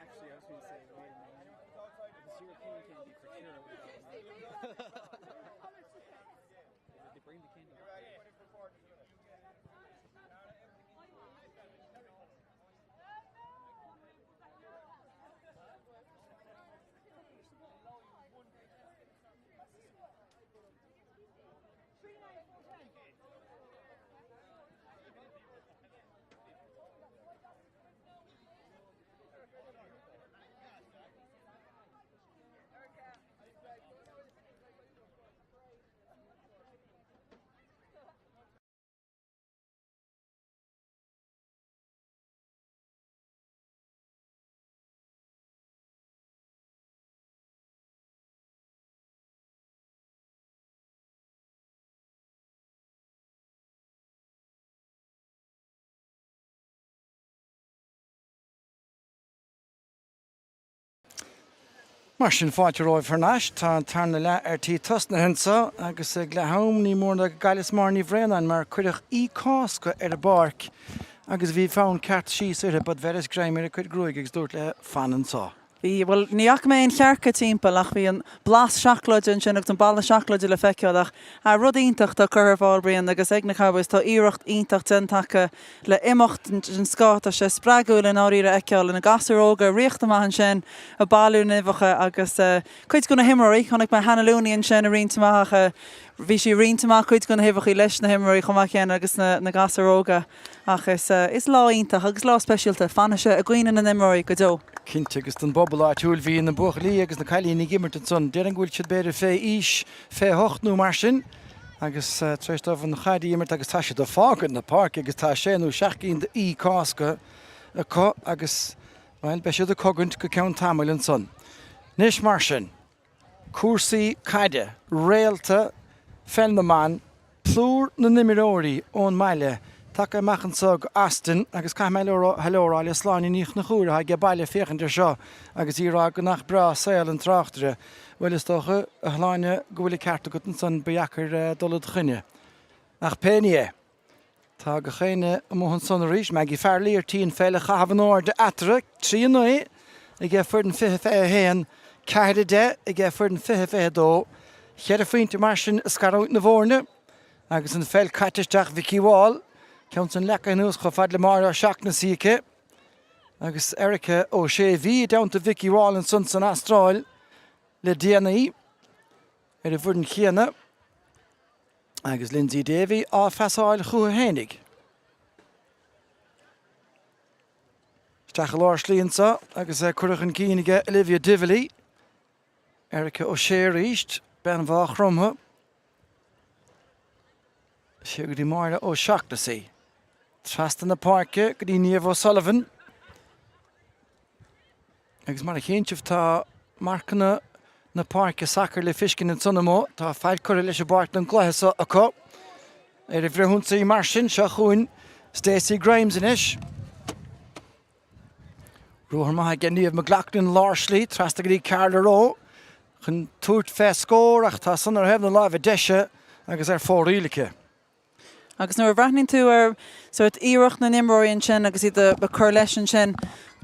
Actually, I was going to say, wait a minute. This European candy for sure. Did they bring the candy? Mar sin fáilte roimh farnáis tá tarna le tí tosna hensa agus le ham ní mór na gailas mar ní bhréanain mar chuideach cásca ar a barc agus bhí fáin ceart síos ire, bud bheris greimir a chuid grúig agus dúirt le fanan tá. Well, níach mé an chearcha timppla ach bhí an blas seaclaid an sin an balla seaclaid le feiceach a rud ionintach tá churbháil brion agus ag na cabhas tá íirecht ionintach tentacha le imimecht an scát a sé spreagúil an áíre eiceáil na gasaróga riocht amach sin a bailú nimhacha agus chuid gona himirí chunig me hanalúníon sin a riontamach bhí sé riontamach chuid gona himhachaí leis na himirí chumach chéan agus na gasaróga ach is láionintach agus lá speisialta fanise a gcuoine na nimirí go dó. Cinnte agus den bobbal áitiúil hí na buchalí agus na cailíní gimmert an son. Deir an gúil siad beidir fé ís fé hochtnú mar sin agus tréistáh an chaidí immert agus tá sé do fágad na park agus tá séanú seachcín de cásca a có agus bhain be siad a cogunt go ceann tamil an son. Nis mar sin, cuasaí caide, réalta, fennaman, plúr na nimiróirí ón maile take machchan sog Aston agus cai helóráil a sláinní níoch na chúra ha ge baile féchan seo agus írá go nach bra saoil an Tráchtaire bhfuil is tócha a hláine go bhfuil cearta go san beachar dulad chuine. Ach péine tá go chéine amóhan son ríis me í fearlíir tíon féile chahabhanóir de atra trí nui i g fuirden fihe fé héan ceide de i g fuirden fihe fé dó chead a faointe mar sin scarút na bhórne agus an féil caitisteach Vickyháil ceann san lecha nús go fad le mar a seach na síce agus Erica ó sé bhí downta Vickyháil an san Astráil le DNA ar a bhfuirden chéana agus Lindsay Davy á feasáil chuair hénig. Steach lár slíonsa agus chuirichan cíinige Olivia Dively, Erica ó sé ríist, ben bhách romha, sé go dtí máire ó seachtasaí. Trastan na parke go dtí Niamh O'Sullivan. Agus mar a chéintimh tá marcanna na parke sacr le fiscin an sunamó, tá feid chuir leis a bart an gluthesa acu. Ar a bhreithúnsaí mar sin seo chuin Stacey Grimes in ish. Rohan Maha Genniv McLaughlin Larsley, Tráchtaire Carla Rowe. Chyn tŵrt fe sgôr ach ta son ar hefn y live a desha agus fór rilike. Agus nuair bhreathnaíonn tú sort íireach na nimróíonn sin agus iad a chur leis an sin.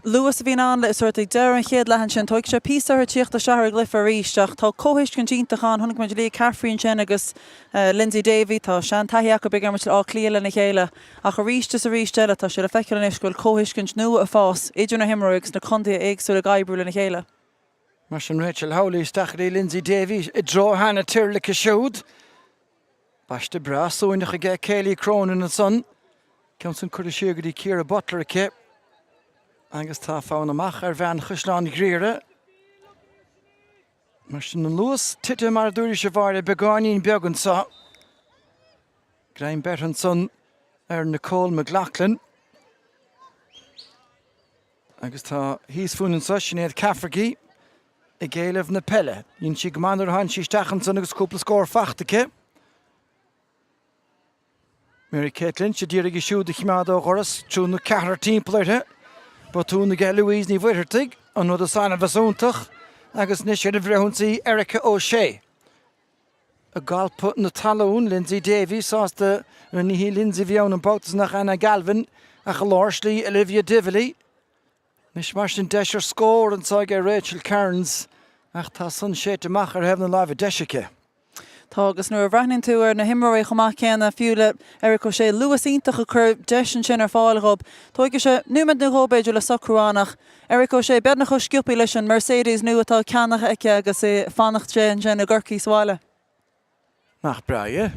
Luas a bhín an le sort ag deir an chéad lehan sin, toig sé písar tíocht a seair glyfa ríisteach, tá cóhéist gan díntaán tháinig muid lí Cathrín sin agus Lindsay Davy, tá sean taithíach go big mar á clíile na chéile. A chu ríiste sa ríisteile tá sé le feiceil an iscoil cóhéist gan nua a fás, idir na himróigs na contaí éagsú a gaibrú na chéile. Mar sin Rachel Howley stachri Lindsay Davy I dro hana tirlik a siúd. Basta bra sóinach a ge Kelly Cronin an son. Ceann cur a siúgadí Ciara Butler ake. Agus tá fáin amach ar bhean chuslán gríire. Mar sin an luas tite mar dúri se bhar begáinín beagán sa. Graim bet an son ar Nicole McLaughlin. Agus tá hís fún an sa sinnéad Caffergy. I géileh na pelle. Ín si gomandar han si stachan son agus cúpla scór fachtake. Mary Caitlin si dírig I siúd a chimád ó choras trú na cehar timpplairthe. Ba tú na ge Louise ní bhuiirtig an nó a sanna bhasúntach agus ní sé a bhrehúnsaí Erica O'Shea. A galpa na talún Lindsay Davy sásta ní hí Lindsay bheann an bautas nach Anna Galvin a Larsley Olivia Dively. Nis mar sin deisir scór an sáige Rachel Cairns ach tá son sé amach ar hefn an live a deisice. Tá agus nuair bhreathnaíonn tú ar na himróí chumach céanna fiúla Eric O'Shea luas ítach a chur deis an sin ar fáil rob. Tóige sé nuimiid na róbéidir le socrúánach. Eric O'Shea bead nach chu sciúpaí leis an Mercedes nu atá ceannach aice agus é fannacht sé an sin na gcurcaí sáile. Nach braie.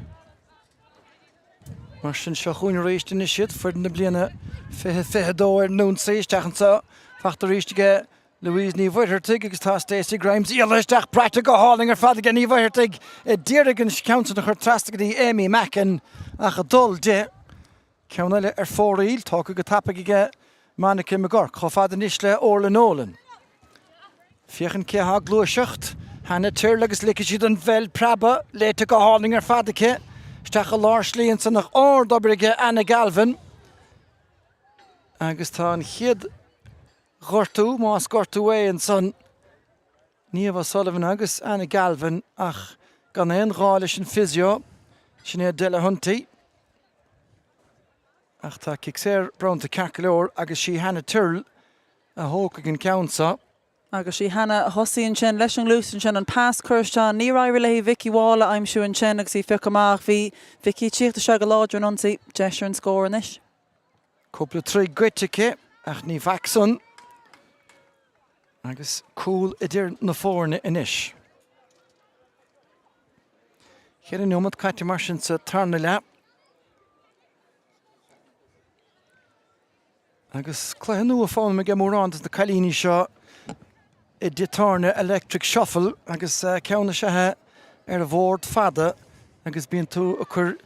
Mar sin seo chuin réiste na siad fuir na bliana fithe dó ar nún séisteach an sa. Fachta ríistige Louise ní bhuiirtig agus tá Stacey Grimes íleisteach brata go háling ar fada gan ní bhuiirtig dírig an ceantan na chur Tráchtaire Amy Mackin ach a dul de ceanile ar fóríl tá go tappaige Monica McGurk cho fada níos le Orla Nolan. Fiochan cétha glúiseacht hana tír agus lici siad an bhil praba léite go háling ar fadace steach a Larsley an san nach ordobrige Anna Galvin agus tá an chiad Gortú, más gortú é an son Niamh Sullivan agus Anna Galvin ach gan éon ráile sin physio sin é Della Hunty. Ach tá cicséir braunta cearcailóir agus sí hana turl a hóca an ceansa. Agus sí hana hosaíonn sin leis an lúsan sin an pás chuirteán ní raibh le Vicky Walla aimsú an sin agus í fic amach bhí Vicky tíochta se go láidir an onsaí deisir an scór inis. Cúpla trí goitice ach ní bhaicson. Agus cool idir na fórne inis. Chéir an nómad caite mar sin sa tarna le. Agus cléan nua fáin me gemórán na cailíní seo I ditarna electric shuffle agus ceanna sethe ar a bhórd fada agus bíonn tú a chur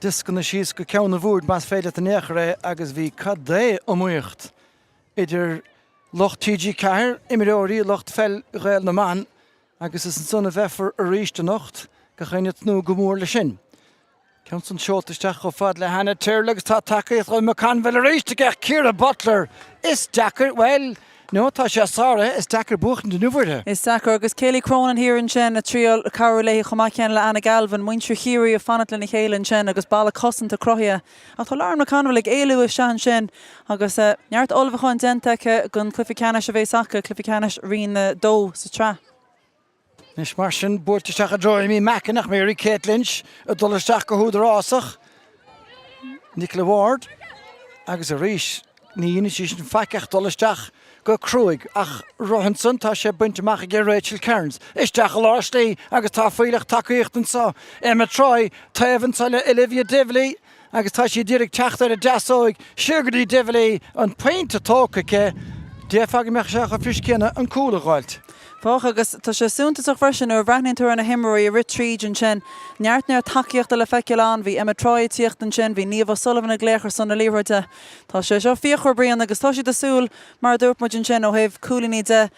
discanna síos go ceanna bhúrd más féile a néchre agus bhí cadé amuocht idir Locht TG Cair, imiróí locht fel réil na man, agus is an son a bheithar a ríiste nocht, go chaine nó go mór le sin. Ceann san seoltaisteach go fad le hana tír agus tá takeíocht go McCann bhfuil a ríiste gach Ciara Butler. Is Dakar, well, no, tá sé sára, is Dakar buachn de nuairthe. Is Dakar agus Kelly Cronin here in sin a tríal cabhar le chumach ceann le Anna Galvin, muintir chiúí a fanat le na chéile in sin agus balla cosanta crothe. Ach tá learm McCann bhfuil ag éilú is sean sin agus neart olbhaáin dentaice gon Cliffy Canis a bhéh sacha, Cliffy Canis rin dó sa tra. Nis mar sin búirtaisteach a droim í Mackin nach Mary Caitlin a dulaisteach go húd rásach. Nicola Ward agus a ríis ní inis sin feiceach dulaisteach go cruig ach Rohanson tá sé buinteach a Rachel Cairns. Isteach a Larsley agus tá féilech takeíocht an sa. Emma Troy, taobhann sa le Olivia Dively agus tá sé dírig teachtar a deasóig Sugardy Dively an paint a tócacha défag meach seach a friscinna an cúla gáilt. Fách agus tá sé súntaach freisin ar bhreathnaíonn tú ar na himróí a ritríd an sin. Neart near takeíocht le feicián bhí Emma Troy tíocht an sin, bhí Niamh Sullivan a gléachar san na líomhirte. Tá sé seo fíochar brion agus tá siad asúl mar dúirt muid an sin ó thaobh cúlaní de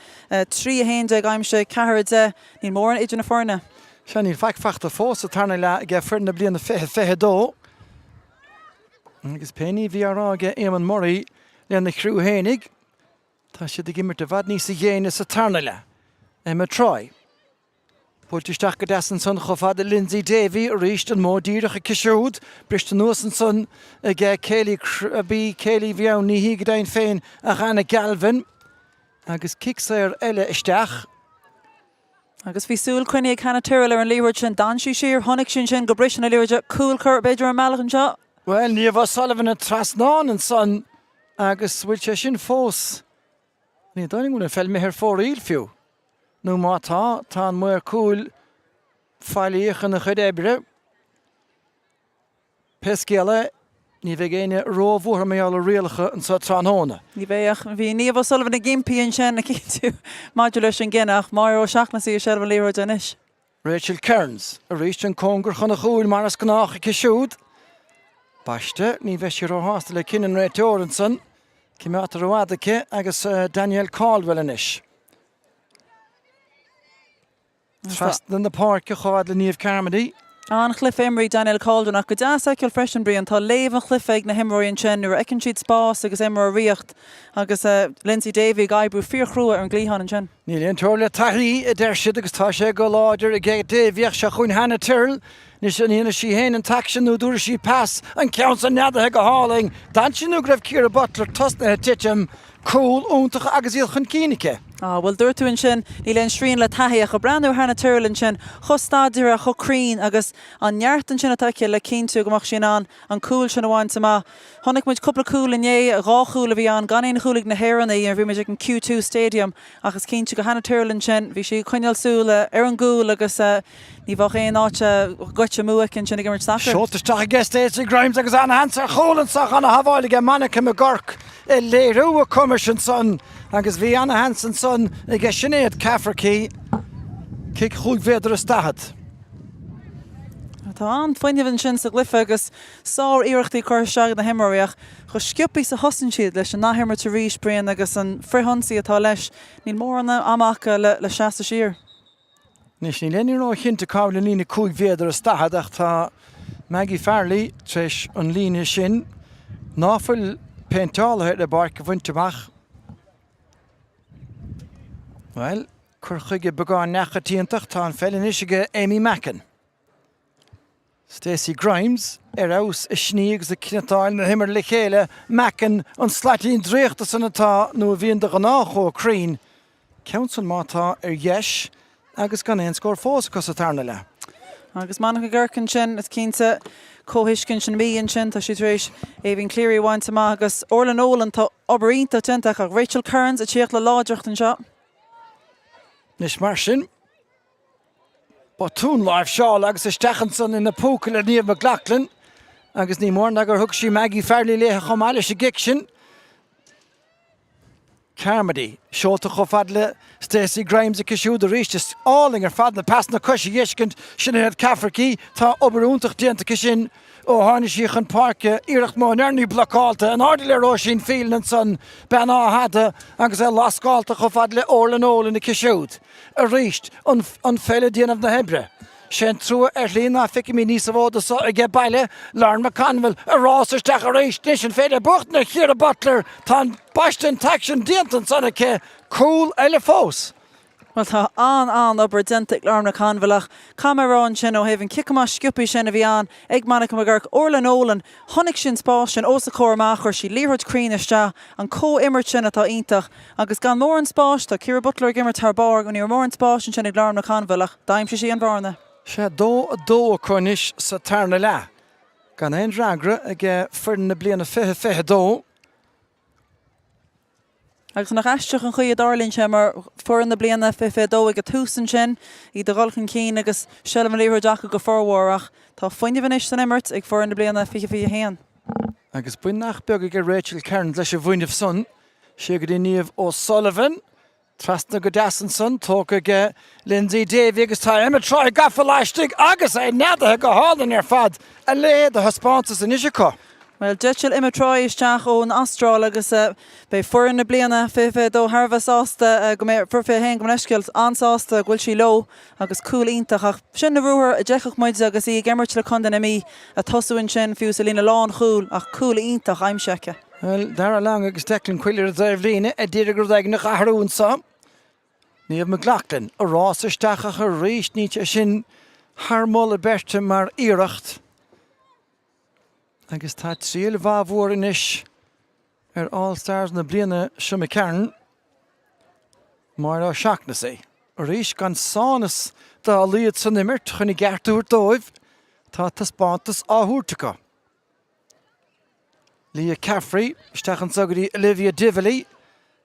trí a héinde aimse cethir de ní mór an idir na forna. Se ní feicfachta fós a tarna le ige fearna bliana fithe dó. Agus penny bhíarráige éman Murray lena chrú hénig. Tá siad gimmer de bhd níos dhéine sa tarnaile. Emma Troy. Pultisteach go desan son chofad Lindsay Davy ríist an módíirech a cisiúd. Brist an nuasan son a ge Céilí bheann ní hí godain féin a chana Galvin. Agus kicksair eile isteach. Agus bhí súil cuine ag chana tíir ar an líhir sin dansí siar tháinig sin go brisin na líhirte cúlcur beidir an meachchan seo. Well, ní bh Sullivan a trasnán an son agus bhfuil sé sin fós. Ní dáing gúna fel mé ar fóríil fiú. Nó má tá an muir cúil fáilíochan na chud ébre. Pesciala ní bheith géine rómhútha méall a rialacha an sa tránóna. Ní bhí níomh Sullivan na gimpíonn sin na cíú maidir leis an gginach mar ó seachna sí seh líhir denis. Rachel Kearns a ríist an cóngur chun na chúil mar as gnáach a cisiúd. Baiste ní bheith sé róhásta le cinan réiteoir an son. Cimeata roadacha agus Daniel Caldwell inis. Trastan na parca choád le níomh Carmody. An Cliff Emery Daniel Caldwell ach go deasa ceol freisin brion tá léomh an chluifeig na himmorí an sin nuair ecinn siad spás agus imar a riocht agus Lindsay Davy gaibrú fíorchrúa ar an glíhan an sin. Ní leon tuair le taithí a d siad agus tá sé go láidir a ggé Davyach se chuin hena tuirl. Ní sin hína sí héin an taction nó dúra sí pass an ceann san neadathe go háling. Dan sin nó greibh Ciara Butler tosna titim cúil úntacha agus íal chun cínice. Bhfuil dúirtú an sin ní leon srín le taithe a brandú hena tuirlann sin chostáidir a chocrín agus an neartan sin ataice le cínú gomach sin an cúil sin bháin sama. Honnig muid cúpla cúil inné a ráchúla bhí an gan éon chúlaigh na Héranna ar bhí muid an Q2 Stadium agus cínú go hena tuirlann sin bhí si chuinealsúla ar an gúil agus ní bhah éon áte goite muacin sin gimmert sacr. Seoltasteach a gestéis Grimes agus an hansar chólansach an a haváilige mannecha me gorc i léirú a commission son agus bhí Anna Hansen son i g sinnéad Cafferkey cic chúig féidir a stahad. Tá an foiineh sin sa glyfa agus sár iirechtaí chuir seag na himmoríach chu sciupaí sa hosan siad leis an náthimar tar ríis brion agus an frihansaí atá leis níl mór anna amacha le 60 siar. Nis ní leníró chinnta cábla lína cúig féidir a stahad ach tá Maggie Farley treis an líne sin náfuil péinteálathe le barca bhainteach. Well, chur chuige begáin nechatíontach tá an fellin isige Amy Mackin. Stacey Grimes aus a snígus a cinnetáil na himar le chéile Mackin an slatín dréachta san atá nó a bhíon de gnáchó crín. Ceann mátá yes agus gan éon scór fós cos a tarna le. Agus manach a ggurcan sin is cínta cóhiiscin sin míon sin tá si rééis éhín cléirí bhaint amach agus orlan ólan tá obairínta tentach ach Rachel Kearns a tíocht le láideocht an seo. Nis mar sin ba tún láimh seáil agus is stechan san ina póca le níomh McLachlan agus ní mór gur thug sí Maggie Farley léthe chomáile sé gic sin. Carmody, seolta cho fad le Stacey Grimes a cisiúd a ríist áling ar fad na pass na cosisi dhéiscint sin héad Cafferkey tá obairúntaach déanta sin ó tháinig síoch an parca iirecht má nearní blocáilta an ardil aró sin fíl an son ben áhada agus lascáilta cho fad le orlan ólan na cisiúd a ríist an féile déanamh na hebre. Sin trua líon ná fici mí níos a bhóda so a gé baile Lauren McConville a rásasteach a rééis ní sin féidir bucht na Ciara Butler tá baistin taction déantan sanna ce cúil eile fós. Well tá an obair dentic Lauren McConvilleach camerán sin ó hahann cicamá sciupaí sin a bhí an ag manach a ggurc orlan ólan tháinig sin spás sin os a chomach chuir sí líorthid críneiste an có-immert sin atá ítach agus gan mór an spás tá Ciara Butler gimmert tar bar go níor mór an spás sin ag Lauren McConvilleach daimse sí an bharna. sé dó chunis sa tarna le. Gan éon ragra ag fuirin na bliana fithe dó. Agus nach eisteach an chuí darlín sé mar fuair na bliana fithe dó ag a túsan sin í do ghulchan cín agus seilm líor deacha go fórhórach tá foiineh inis san immert ag fuair na bliana fiche héan. Agus buin nach beag ag Rachel Kearns leis a bhaineh son sé go dtí níomh ó Sullivan trasna go deasan son tóca ag Lindsay Davy agus tá Emma Troy gafa leistigh agus é neadathe go hálan ar fad a léad a thuspáintas in isiacha. Well, Jetchel imitroi isteach ón Astral agus bei furin na bliana fife do Harvas ásta go mé furfe hen gomneiscilt ansásta gwil si lo agus cool ítach ach sin na rúhar a dechach muid agus I gemmert le condan a a tosuin sin fiús a lína lán chúl ach cool ítach aimseice. Well, dar lang agus declan cuilir a ddeirhlíine a dtír gur ag na chahrún sa. Níomh McLachlan a rás isteach a rééis ní sin harmol a berte mar íirecht. Agus tá tríal bhór inis All-Stars na bliana siome cearn mar á seachna sé. A rééis gan sánas dá líad san imirt chun I gceartúir dóibh tá taspántas áthúrtacha. Lia Caffrey, stachan sagarí Olivia Dively,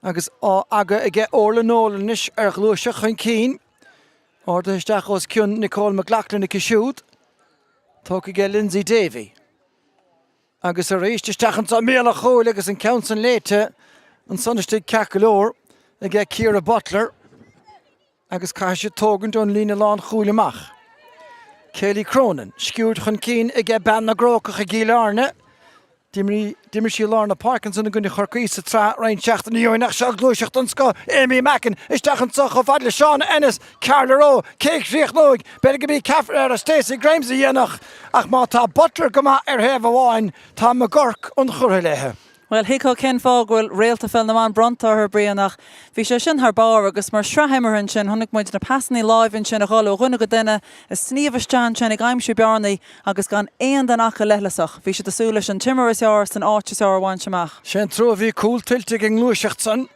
agus aga ige orla nólanis glúise chun cín, orda stach os ciún Nicole McLachlan I Cisiúd, tóg ige Lindsay Davey. Agus a rééis stachan sa méla chóil agus an council léite, an sonnistid cacalór, ige Ciara Butler, agus caiise tógan don lína lán chúlamach. Kelly Cronin, sciúd chun cín ige ban na grócach a gílarne, Dimmer sí Lorna Parkinson a gunni chorcaí sa tra rein seachta na dúin nach seach glúiseach don sco Amy Mackin isteach an soch of fadle Sean Ennis, Carla Rowe, Cake Riech Noig, better be Caffrey a Stacey Grimes a dhéanach ach má tá Butler goma hef bháin tá McGurk an churtha Well, hico Ken Fogwell, realta fel na man brontar her brianach. Vi sé sin haar bar agus mar shrahimmerin sin honnig muid na passaní live in sin a galo runna go denne a sníomhstan sin ag aimsú bearnaí agus gan éon den acha lehlasach. Vi sé de súla sin timmeris áras an áitis áháin semach. Sin trú bhí cool tiltte gin glúiseach san.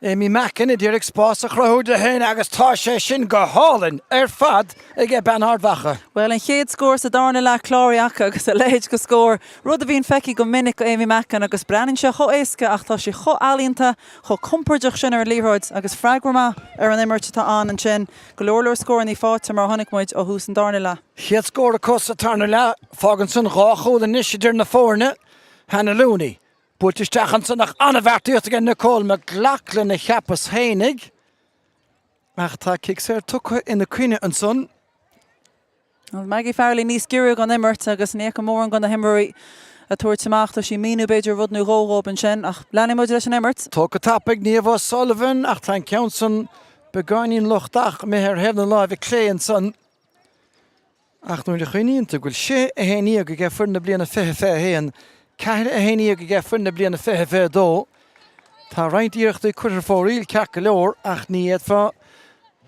Amy Mackin a dtír spás a chrathúd a hen agus tá sé sin go hálan fad ag Bernard Vacha. Well, an chéad scór sa darna le chláiriacha agus a léid go scór. Rud a bhín feici go minic Amy Mackin agus breann se cho éasca ach tá sé cho alínta, cho compórdeach sin ar líróid agus freigrama ar an imirt tá an sin. Go leorlór scór í fáte mar honnig muid ó hús an darna le. Chéad scór a cos a tarna le, fágan san ráchúil a nisidir na fórne, Hannah Looney. Bút isteach an san nach anhhartíocht gan Nicole McLachlan a cheappas hénig. Ach tá cic sé tucha ina cuine an son. Well, Maggie Farley níos giúr gan imirt agus nécha mór an gan na himmarí a tuair teach tá sí míú beidir rud nó róób an sin ach leanna muid leis an imirt. Tóca tapig níomh Sullivan ach tá ceansan begáinín lochtach mé ar hefna láimh clé an son. Ach nuair de chuoínta ghfuil sé a héanaí go g fur na bliana fé héan. Cair a héanaí go g fur na bliana fé dó. Tá reintíochtta chuir fóríil ceacha leor ach ní éadfa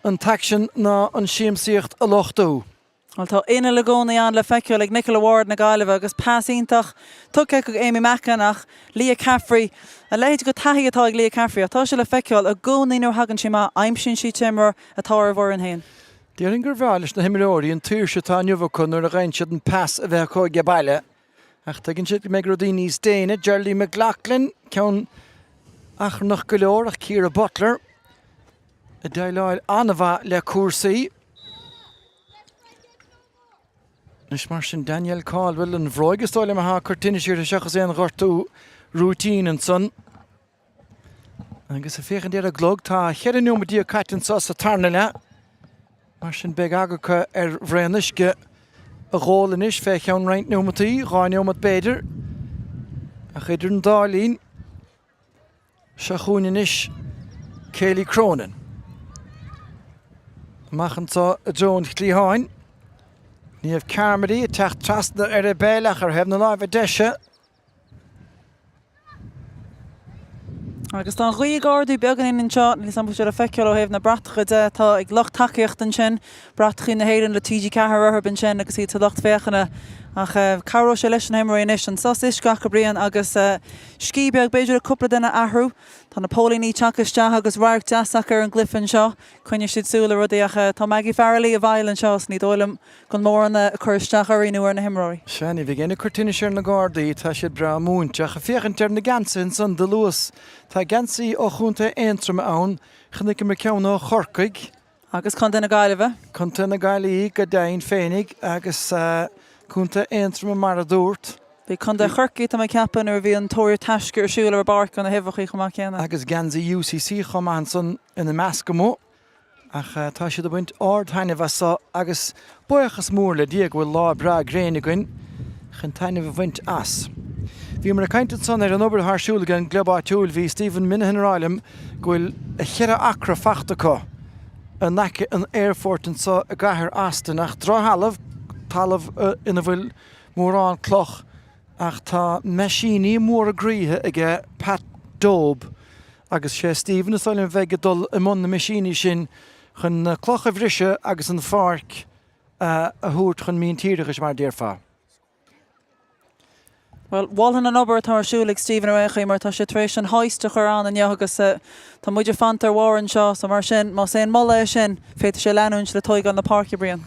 an taction ná an siamsaíocht a lochtú. Well, tá ina le gcónaí an le feiciúil ag Nicola Ward na Gaillimh agus pasíntaach tucha go Amy Mackin ach Lia Caffrey a léid go taithí atá ag Lia Caffrey atá se le feiciúil a gcónaí nó hagann si má aimsin si timar atá ar bhór an héin. Díarann gur bhealais na himimeóirí an túir se tá nuamhachún nuair a ghain siad an pass a bheith chuig ge baile. Ach tá ginn siad go méid rodí níos déine, Geraldine McLachlan, ceann achrnach go leor ach Ciara Butler, a daileáil anmha le cuasaí. Nus mar sin Daniel Caldwell an bhróigus stáile mar há curtíine siúr a seachas éon ghortú rútín an son. Agus a féchan déar a glog tá chead nuama dí a caitin sa tarna le. Mar sin beag agacha ar bhréanisce a ghólanis fé cheann reint nuamataí, gáin nuamat beidir. A chidir an dálín, se chúninis Kelly Cronin. Machan sa a Joan Chlíháin. Níomh Carmody a techt trasna ar a béilech ar hefna láimh a deise. Agus tá chuí gáardú beganí an seo ní sam se a feiciúil ó héh na bratacha de tá ag locht takeíocht an sin bratachaí na héann le TG cethir ar bin sin agus í tá locht féchanna ach caró se leis an himmarí inis an sos isceach go brion agus scí beag beidir a cúpla duine ahrú tá na pólíní teachaiste agus bhhairg deasach ar an glyfan seo chuine siad súla rudaí ach tá Maggie Farley a bhail an seo ní dóilm gon mór an chuirteach ar inú ar na himmarí. Seanna bhí géna curtíine sear na gádaí tá siad bra múnteach a féchan tear na gansin san de luas. Tá gansaí ó chúnta éintrum ann chunig mar ceann ó chorcaig. Agus chun na Gaillimh. Chun na Gaillimh go dain féinnig agus cúnta éintrum mar a dúirt. Bhí chun de chorcaí tá ceapan ar bhí an tóir taisce ar siúla ar barc an na hifhachaí chumá chéanna. Agus gansaí UCC chumán san ina meascamó ach tá siad a bhaint áirthaine bheitsa agus buchas mór le díag bhfuil lá bra gréine goin chun taine bh bhaint as. Bhí mar caiinte san ar an obair thsúla gan globá túil bhí Stephen Minahan Ráilem gofuil a cheire acra fachtacha an nace an airfortin sa a gahar asta nach drohalamh talamh ina bhfuil mórrán cloch ach tá meisíní mór a gríthe ige Pat Dob agus sé Stephen is soilm bheith dul I món na meisíní sin chun cloch a bhrise agus an farc a thuairt chun mín tíireachas mar déirfá. Well, Walhan an obair tarsúlaigh Stephen O'Reilly mar tá sé trééis an haiste chorán an agus tá muidir fantar Warren seo sa mar sin má sé molla sin féidir sé leanúint le toig an na parci brian.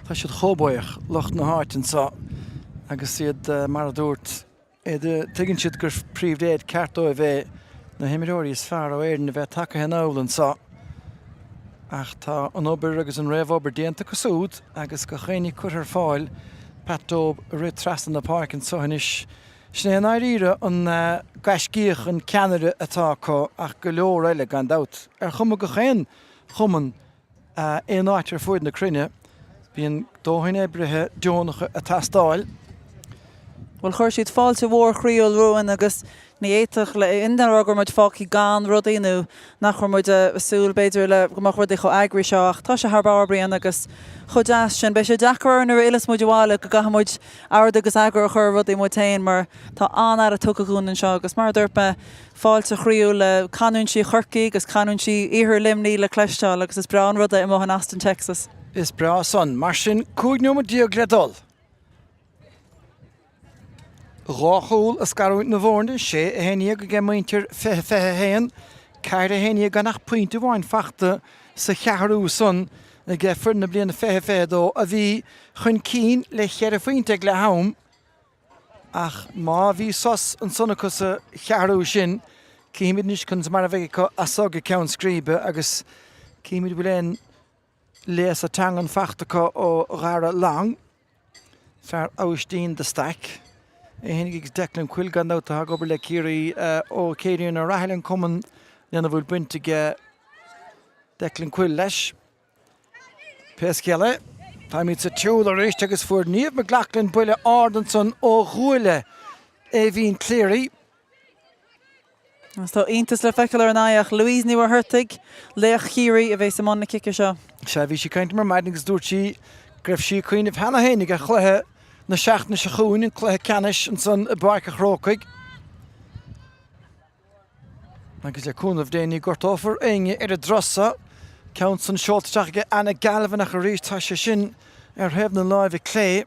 Tá siad chóbáoch locht na háitin sa agus siad mar a dúirt tuigann siad gur príomhdéad ceartó a bheith na himimeóirí is fear ó éireann a bheith take hen álann sa ach tá an obair agus an raibh obair déanta cosúd agus go chéine chuir ar fáil Pat Dob a rid trastan na park an sohanis sné an áíre an gaiscíoch an ceanada atá có ach go leor eile gan dat. Chuma go chéan chuman éon áit ar fuid na crinne bhíon dóthain éibrithe deonacha a tastáil. Well, chuir siad fáilte mhór chríol ruúin agus ní éiteach le indan agur muid fáci gan rudaíú nach chuir muid asúil beidir le gomach rudí chu agraí seo ach tá sé thbar brian agus chudáas sin be sé dechar ar élas muid bháile go gahamid aird agus agur chur rudí mu tain mar tá an ar a tugaún seo agus mar dúirpa fáilte chríú le canún si churcií agus canún si ihir limní le cleisteáil agus is breán ruda I mth an Aston, Texas. Is bra son mar sin cúigneom diaag le dul. Ráchúil a scarúint na bhórne sé a héine go gé muintir fethe héan ceir a héine gan nach puinte bháin fachta sa chearú son na ggé fur na bliana fethe dó a bhí chun cín le chear a faointe le ham ach má bhí sos an sonna sa chearú sin cíimiid níos chun mar a bheith a sog a ceann scríbe agus cíimiid bhfuil leas a tang an fachtacha ó rara lang fear áistín de stack. Hénig Declan Quill gan out ha gober le Kiri ó Céiríonn a rahilen kommen lena bhfuil buinte ge Declan Quill leis. Pescelle tá mit sa tiúil a rééis agus fuair níomh me glaclan buile Ardenson ó Ghuile Éhín Cleary. Tá intas le feiceil an aiach Louise ní war hurtig leach chií a bheith sa manna cice seo. Se bhí si caiint mar maidnigus dúirtí greibh si chuoineh hena hénig a chluthe na seaachna se chuún in chluthe canis an san a barca chrócaig. Agus le cúnmh déanaí gortófar aine ar a drosa ceann san seolteach anna galbhanach a rís tá sé sin ar hebh na láimh clé.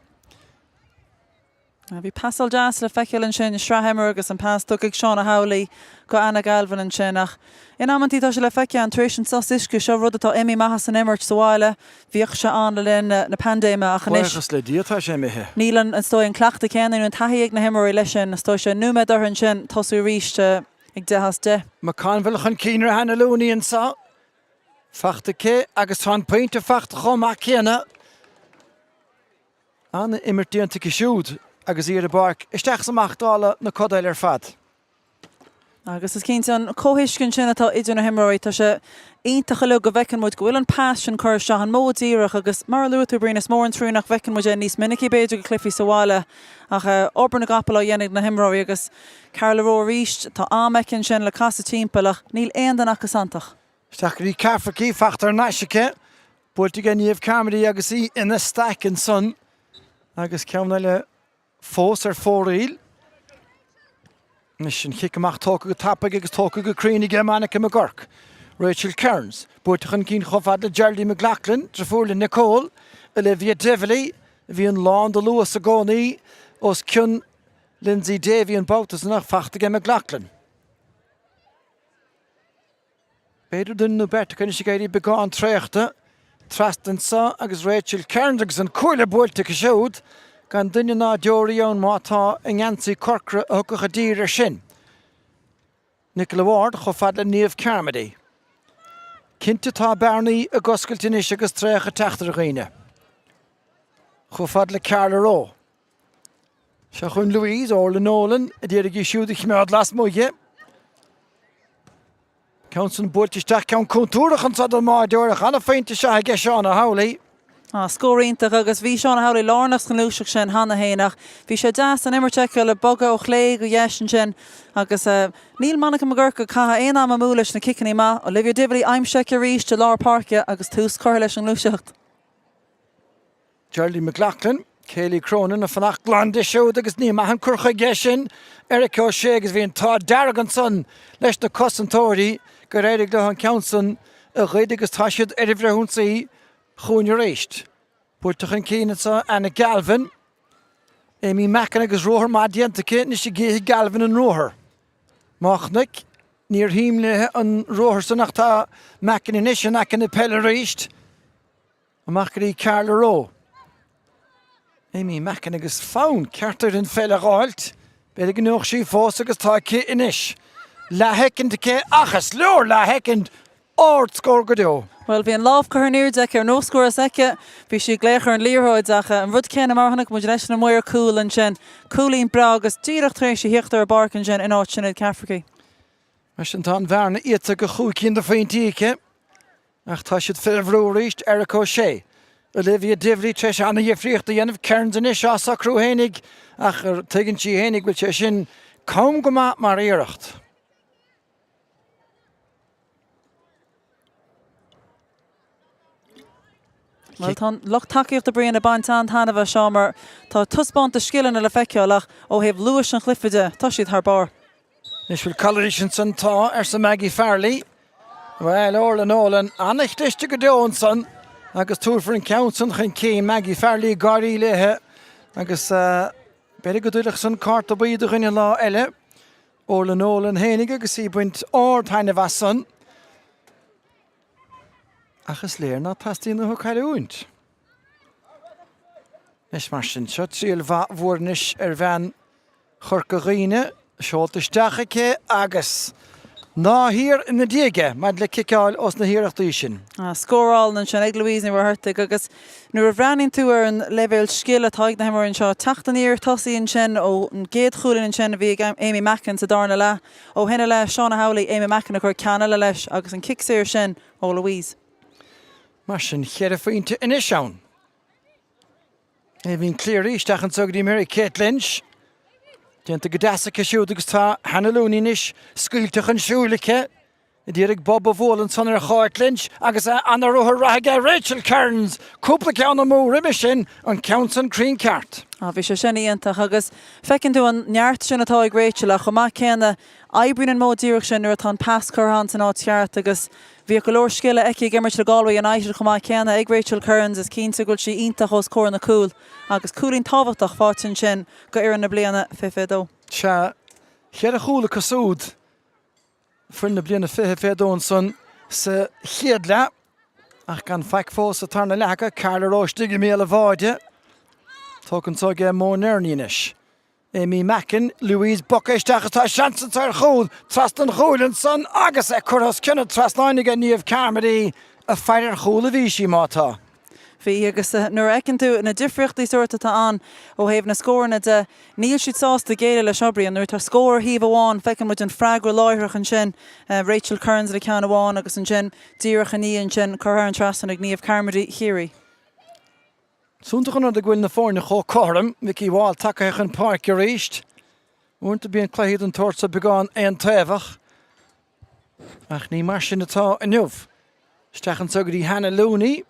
Bhí pasal jazz le feiceil an sin srahamar agus an pas tuigh Seán a Howley go Anna Galvin an sin ach in ammantí tá se le feice an trééis an sos iscu seo rud atá Emmy Mahas an imirt sáile bhíoh se an le linn na pandéime a chanis. Buchas le díotá sé mithe. Nílan an stoi an cleachta céanú an taíag na himirí lei sin na stoi sé numed ar an sin tosú ríiste ag dehas de. Má canbhfuil chun cínar hena lúnaíon sa fachta cé agus tá pointe fachta chomach chéana anna imirtíanta siúd agus iad a barc isteach samachtála na codail ar fad. Agus is cínte an cóhiiscin sin atá idir na himirí tá sé iontacha le go bhecin muid gohfuil an pás sin chuir se an módíireach agus mar luútar brín is mór an trúnach bhecin muid níos minicí beidir go clifí sa bháile ach obair na gapala dhéananig na himirí agus Carla Ró ríist tá ámecin sin le casa timpach níl aon den achas antach. Isteach rí cafací fachtar náisice buirte gan níomh camarí agus í ina stack an son agus ceanna le fós ar fóríl. Nis sin chiicamach tóca go tappa agus tóca go crínig a Monica McGurk. Rachel Kearns, buirtachan cín chofad le Geraldine McLachlan, Trafúla Nicole, Olivia Devley, bhí an lán de Lewis a gcónaí os cion Lindsay Davy an bautas nach fachta ge McLachlan. Beidir dun nó berta chun si gairí begáin tréachta, trastan sa agus Rachel Kearns agus an cuaile buirteach siúd gan duine ná deorí ann mátá in gheansaí corcra a thucacha dír ar sin. Nicola Ward chofad le níomh Carmody. Cinnte tá bearnaí a goscailtínis agus tréacha teachtar réine. Chofad le Carla Ró. Se chun Louise ó le Nolan a dhéir í siúd ich mead las muige. Ceann san buirtisteach ceann contúrach an sad má deorach anna féinte se a Seán a Howley. Scórínta agus bhí seán hela lánach an lúiseach sin hana héanaach. Bhí sé deas an immertecha le boga ó chlé go dhéan sin agus níl manach am ggurcha catha éon am múlis na cicaní má Olivia Dibley aimse a ríis de lár parcia agus tús chuir leis an lúiseacht. Geraldine McLaughlin, Céilí Cronin a fannach glande siúd agus ní maithan curcha geisin Eric O'Shea agus bhíon tá deargan son leis na cosantóirí go réidir le an ceansan a réid agus tá siad bhreithúnsaí chuin réist. Búirteach an cíine Anna Galvin, Amy Mackin agus Róthar má diantacha ní sé géthe Galvin an Róthar. Máchnic, níor híimlethe an Róthar san nach tá Mackin in isis nach in na Peil réist, a Mackin í Carla Ró. Amy Mackin agus fán ceartar in Peil a gáilt, beidir gnóch sí fós agus tá cí inis. Le hecinn cé achas leor le hecinn ord scór go deo. Well, bhí an lámh chu níir de ar nó scóir aice, bhí si gléachar an líorthóid acha an rud céanna marthanach mu leis na muir cool an sin, coolín bra agus díreachtaréis sé hiochttar a barcan sin in áit sinad Cathracaí. Meis an tá bhearna iata go chúcinn de faointíce, ach tá siad fillbhrúríist Eric O'Shea. Olivia Dibley treis anna dhifríochta dhéanamh cairns in is as a crúhénig ach ar tuigann sí hénig bhfuil sé sin com go maith mar éireacht. Well, tá loch takeíocht a bríon a baintán tanna bheith seomar, tá tuspáint a skillan le feiceolach ó hebh luas an chlifaide, tá siad th bar. Nis bhfuil coloration san tá sa Maggie Farley. Well, orla nólan anachtaiste go deon san agus túr for an ceansan chun céin Maggie Farley garí léthe agus beidir go dúileach san cart a bíad a rinne lá eile. Orla nólan hénig agus í buint ord haine bheith san. Achas léir ná tastíí na chuáile úint. Nes mar sin seo tríal bhórnis ar bhean churca riine, seoltaisteacha cé agus ná hir in na diaige, maid le cicáil os na hireachtaí sin. Scóráil an sin ag Louise ní bhharrta agus nuair a bhreanín tú ar an leibhéil sciil a taig na himar an seo teachtaíir tosaíonn sin ó an géad chuúlainn sin a bhí Amy Mackin sa darna le ó hinna le Seánna Howley Amy Mackin a chuir ceanna le leis agus an kicséir sin ó Louise. Mar sin chéad a faointe inis seán. Bhín cléiríisteach an tugadí Mary Kate Lynch. Déanta go deasacha siúd agus tá Hannah Looney-nis scuilteach an siúlacha. I ddírig Bob a bhólan san ar Cháit Lynch agus anna ruthar raige Rachel Cairns cúpla ceanna mó riime sin an ceansan Green Cart. Bhí sé sin íontach agus fecinn tú an neart sin atá ag Rachel a chumá céanna eibrín an módíireach sin nuair atá pas churhan san áiteart agus bhí go leor scile eici gimmert le Galway an aidir chumá céanna ag Rachel Cairns is cínta goil sí ionintach os cór na cúil agus cúlín tábhachtach fáitin sin go ar na bliana fifidó. Se chéad a chúla cosúd frin na bliana fifidón san sa chéad le ach gan feic fós a tarna lecha Carla Róistig i méle bháide tócann tóga mór nearníis. Amy Mackin, Louise Buckeisteach atá seansan tar chúl tras an chúlann san agus churas cinna tras náinnig a níomh Carmody a feidir chúla bhí sí mátá. Bhí agus nuair ecinn tú na difriochtaí suirta tá an ó héobh na scórna de níl siad sásta géile le seobrií nuair tar scór híomh amháin feiceann muid an freigra láithreach an sin Rachel Cairns le ceann amháin agus an sin díreach an íon sin chuir an trasan ag níomh Carmody Chiari. Súntacha nó de ghfuil na fórna cho chom, Vicky bháil takeach an parc a ríist. Múnta bíon cléad an tuairsa beáin an taobhach. Ach ní mar sin atá inniuh. Stechan tugadí Hannah Looney.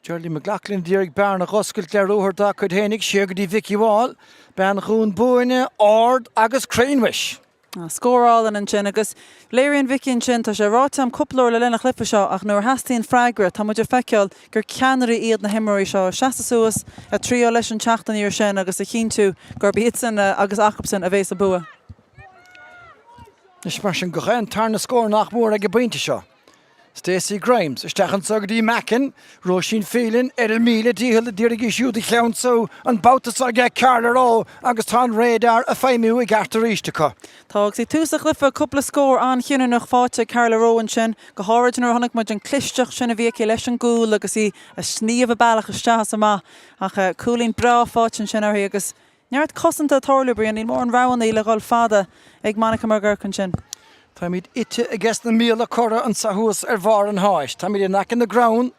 Geraldine McLaughlin dírig bearna goscailt le ruthar da chud hénig siagadí Vicky bháil, ben chuún buine, ord agus crainwish. Scóráil an sin agus léironn Vicky an sin tá sé rátam cúplair le lena chlifa seo ach nuair hastíon freigra tá muidir feiceáil gur ceanirí iad na himirí seo seasta suas a trío leis an teachtaíir sin agus a chin tú gur bísan agus acapsan a bhés a bua. Nis mar sin go raibh an tarna scór nach mór ag a bainte seo. Stacey Grimes, Stechan tugadí Mackin, Roisin Phelan, míle díhil dírig isiúd i cheann so an bautas aige Carla Ró agus tá réadar a féimú i gceartar ríistecha. Tá sí túsa chlifa cúpla scór an chiúna nach fáte Carla Ró an sin go háidir nuair tháinig muid an clisteach sin a bhíici leis an gúil agus í a sníomh a bailach isteach amach ach cúlín bra fáitin sin ar agus neart cosanta atáirliú brion í mór an bhhainnaí le gáil fada ag Monica Margurcan sin. Tá míid ite a gas na míle chora an sahuas ar bhar an háis. Tá míid nach in the ground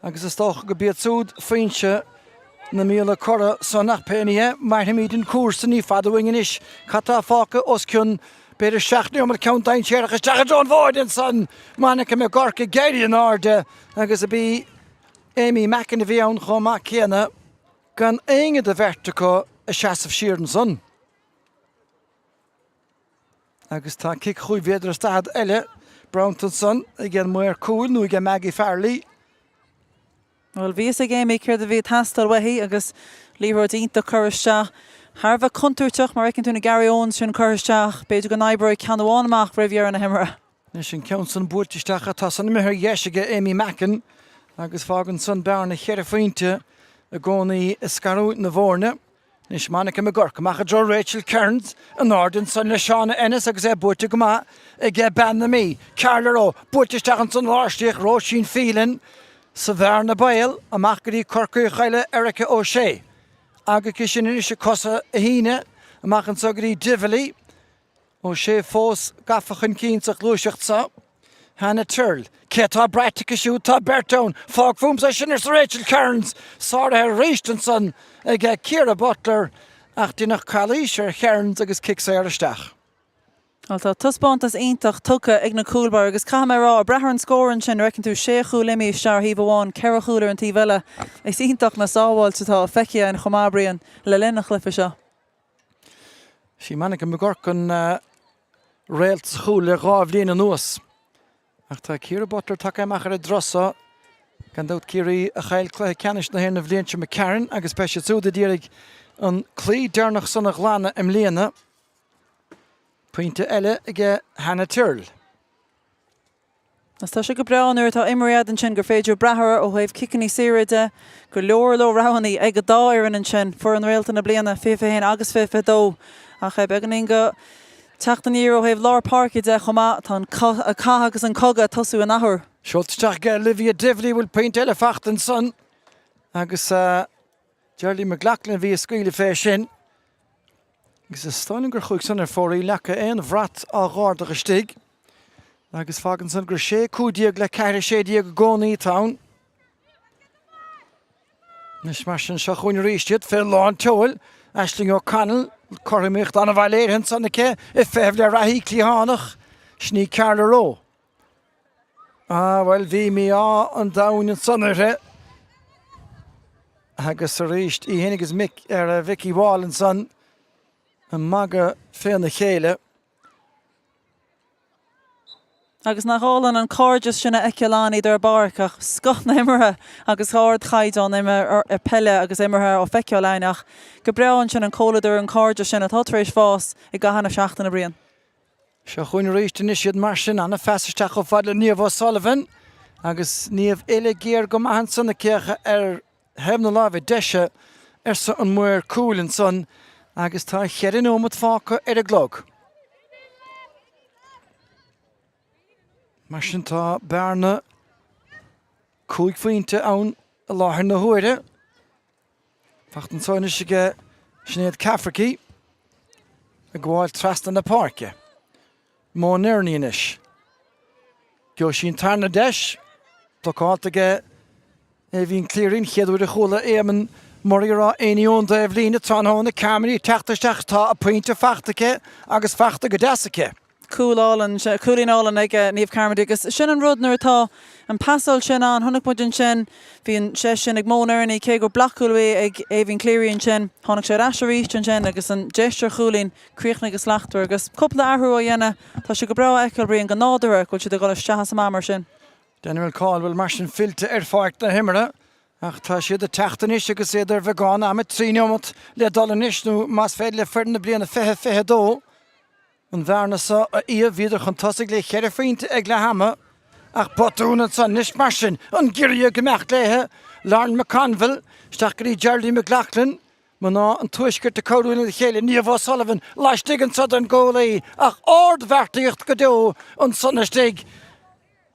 agus is tócha go bíad súd faoinse na míle chora san nach péine mar míad an cuasa ní fadahhain is catá fáca osciún beidir 16 mar countain séireachas teach John Bhóidin san manaice me gorca geirí an áde agus a bí Amy Mackin a bhí ann chomá céanna gan éige de vertico a seaamh siar san. Agus tá cic chuí bhéidir stad eile Brownton san I gcéan muir cúil nó I gcéan Maggie Farley. Well, vís a géimi céir a bhí tastal wahí agus líhir dínta chuiriste. Harbh contúirteach mar ecinn túna Gary Owens sin chuirteach, beidir go naibreoir ceanháinach raibh na himara. Nis sin ceann san búirteisteach tá san mithir dhéisige Amy Mackin agus fágan san bearna chéir faointe a gcónaí iscarút na bhórne. Nis manaice me gorca macha Jo Rachel Kearns an ádan san le Seána Ennis agus búirte go má I gcé ben na mí. Carla Ró, búirteisteach san láisteach Róisín Phelan sa bhearna Peil amach go dtí corcaí chaile Erica O'Shea. Agus sin is cosa a híine amach an sogarí Dively O'Shea fós gafachan cínteach lúiseach sa. Hannah Turl, Ketá Bratica siú tá Bertone, fág fúm sa sin is Rachel Kearns, Sarah Reiston san ag Ciara Butler ach dínach Calísir Kearns agus cic sa isteach. Tá tuspáintas ionintach tucha ag na cúlbar agus cha rá brethar an scórann sin recinn tú 6 chúl imi sear híomh bháin ceithre chúlar an tí bheile is ionintach na sábháilte tá feice an chomábrion le linach lifa seo. Sí manaice me gorcan réalt chúl le gá bhbliain an nuas. Ach tá Ciara Butler take amach ar a drosa gan dát Ciarí a chail ceannis na héna bhbliainte me Karen agus peise súda dírig an clí dearnach sanna glána im léana. Pointe eile ige Hannah Turl. Tá sé go breanúir tá imiriad an sin gur féidir brethar ó thaobh cicaní sireide gur leor le rahannaí ag go dáir an sin for an réalta na bliana féin agus dó a chaib agan go teachtaní ó thaobh lár parkide chumá tá a cá agus an cogad tosú an ahar. Seolteach ge Olivia Dively bhfuil pointe eile fachtan san agus Geraldine McLaughlin bhí a scuile fé sin. Agus is stáilin gur chuig san ar fóraí lecha éon bhrat á gáirda go stig. Agus fágan san gur sé cúdiaag le ceithre sédiaag go gcónaí tán. Nis mar sin seo chuin ríistead fé láin teil, Aisling O'Connell, chorimíocht anna bhailéirhin sanna cé, I feh le rathí clíhánach, sní Carla Ró. Well, bhí mí an dain an sanarthe. Agus a ríist I héanagus mic ar Vicky Wallen san, an maga féna chéile. Agus nach hálan an cóirdeas sinna eiceánaí ar barcach scot na imire agus háir chaidán imime ar peile agus imirthe ó feiceálainach go breann sin an cóladar an cóirdeas sin atá tar éis fás I gahanana seachtainna bliain. Seo chuin ríiste is siad mar sin anna feasisteach ó fad le Níomh Sullivan agus níomh eile géir go maithan sanna cécha ar hebna lábh deise ar sa an muir cúlin san agus tá cheann ómad fáca ar a glog. Mar sin tá bearna cúig faointe ann a láthir na huaire. Fachtan sáinne si go snéad Cafarcaí a gháil trasna na páirce. Má nearníis. Geo sin tarna deis, toáta go bhín clíirín chéadúir a chola éman Morírá éíón de bhlína trána Camerí teachtaisteach tá a pointe fachtacha agus fachta go deasacha. Cúlálan cúlínálan ag níomh Carmody agus sin an rud nuair atá an pasal sin an thunach muidin sin bhíon sé sin ag mónarnaí cé gur blachúlaí ag éhín cléiríonn sin tháinig sé raisiríist an sin agus an gesture chúlín críochna agus leachtar agus coppla athú a dhéine tá si go bra eicilbríon go nádara chuil si do go steachas am mar sin. Denhfuil cáil bhfuil mar sin filte ar fáirt na himire ach tá siad a teachtanis agus éidir bheagán am tríneomot le dalanis nó más féad le fearna bliana fethe dó. An bhearna sa a íomh viidir chun tosaigh le chéir faointe ag le hama ach botúna san nis mar sin an gíire go meach léthe Lauren McConville, steach goí Geraldine McLaughlin, man ná an tuisgurt a cóúna le chéile Níomh Sullivan leistigh an sad an ggólaí ach ard bheartaíocht go deo an sannaistigh.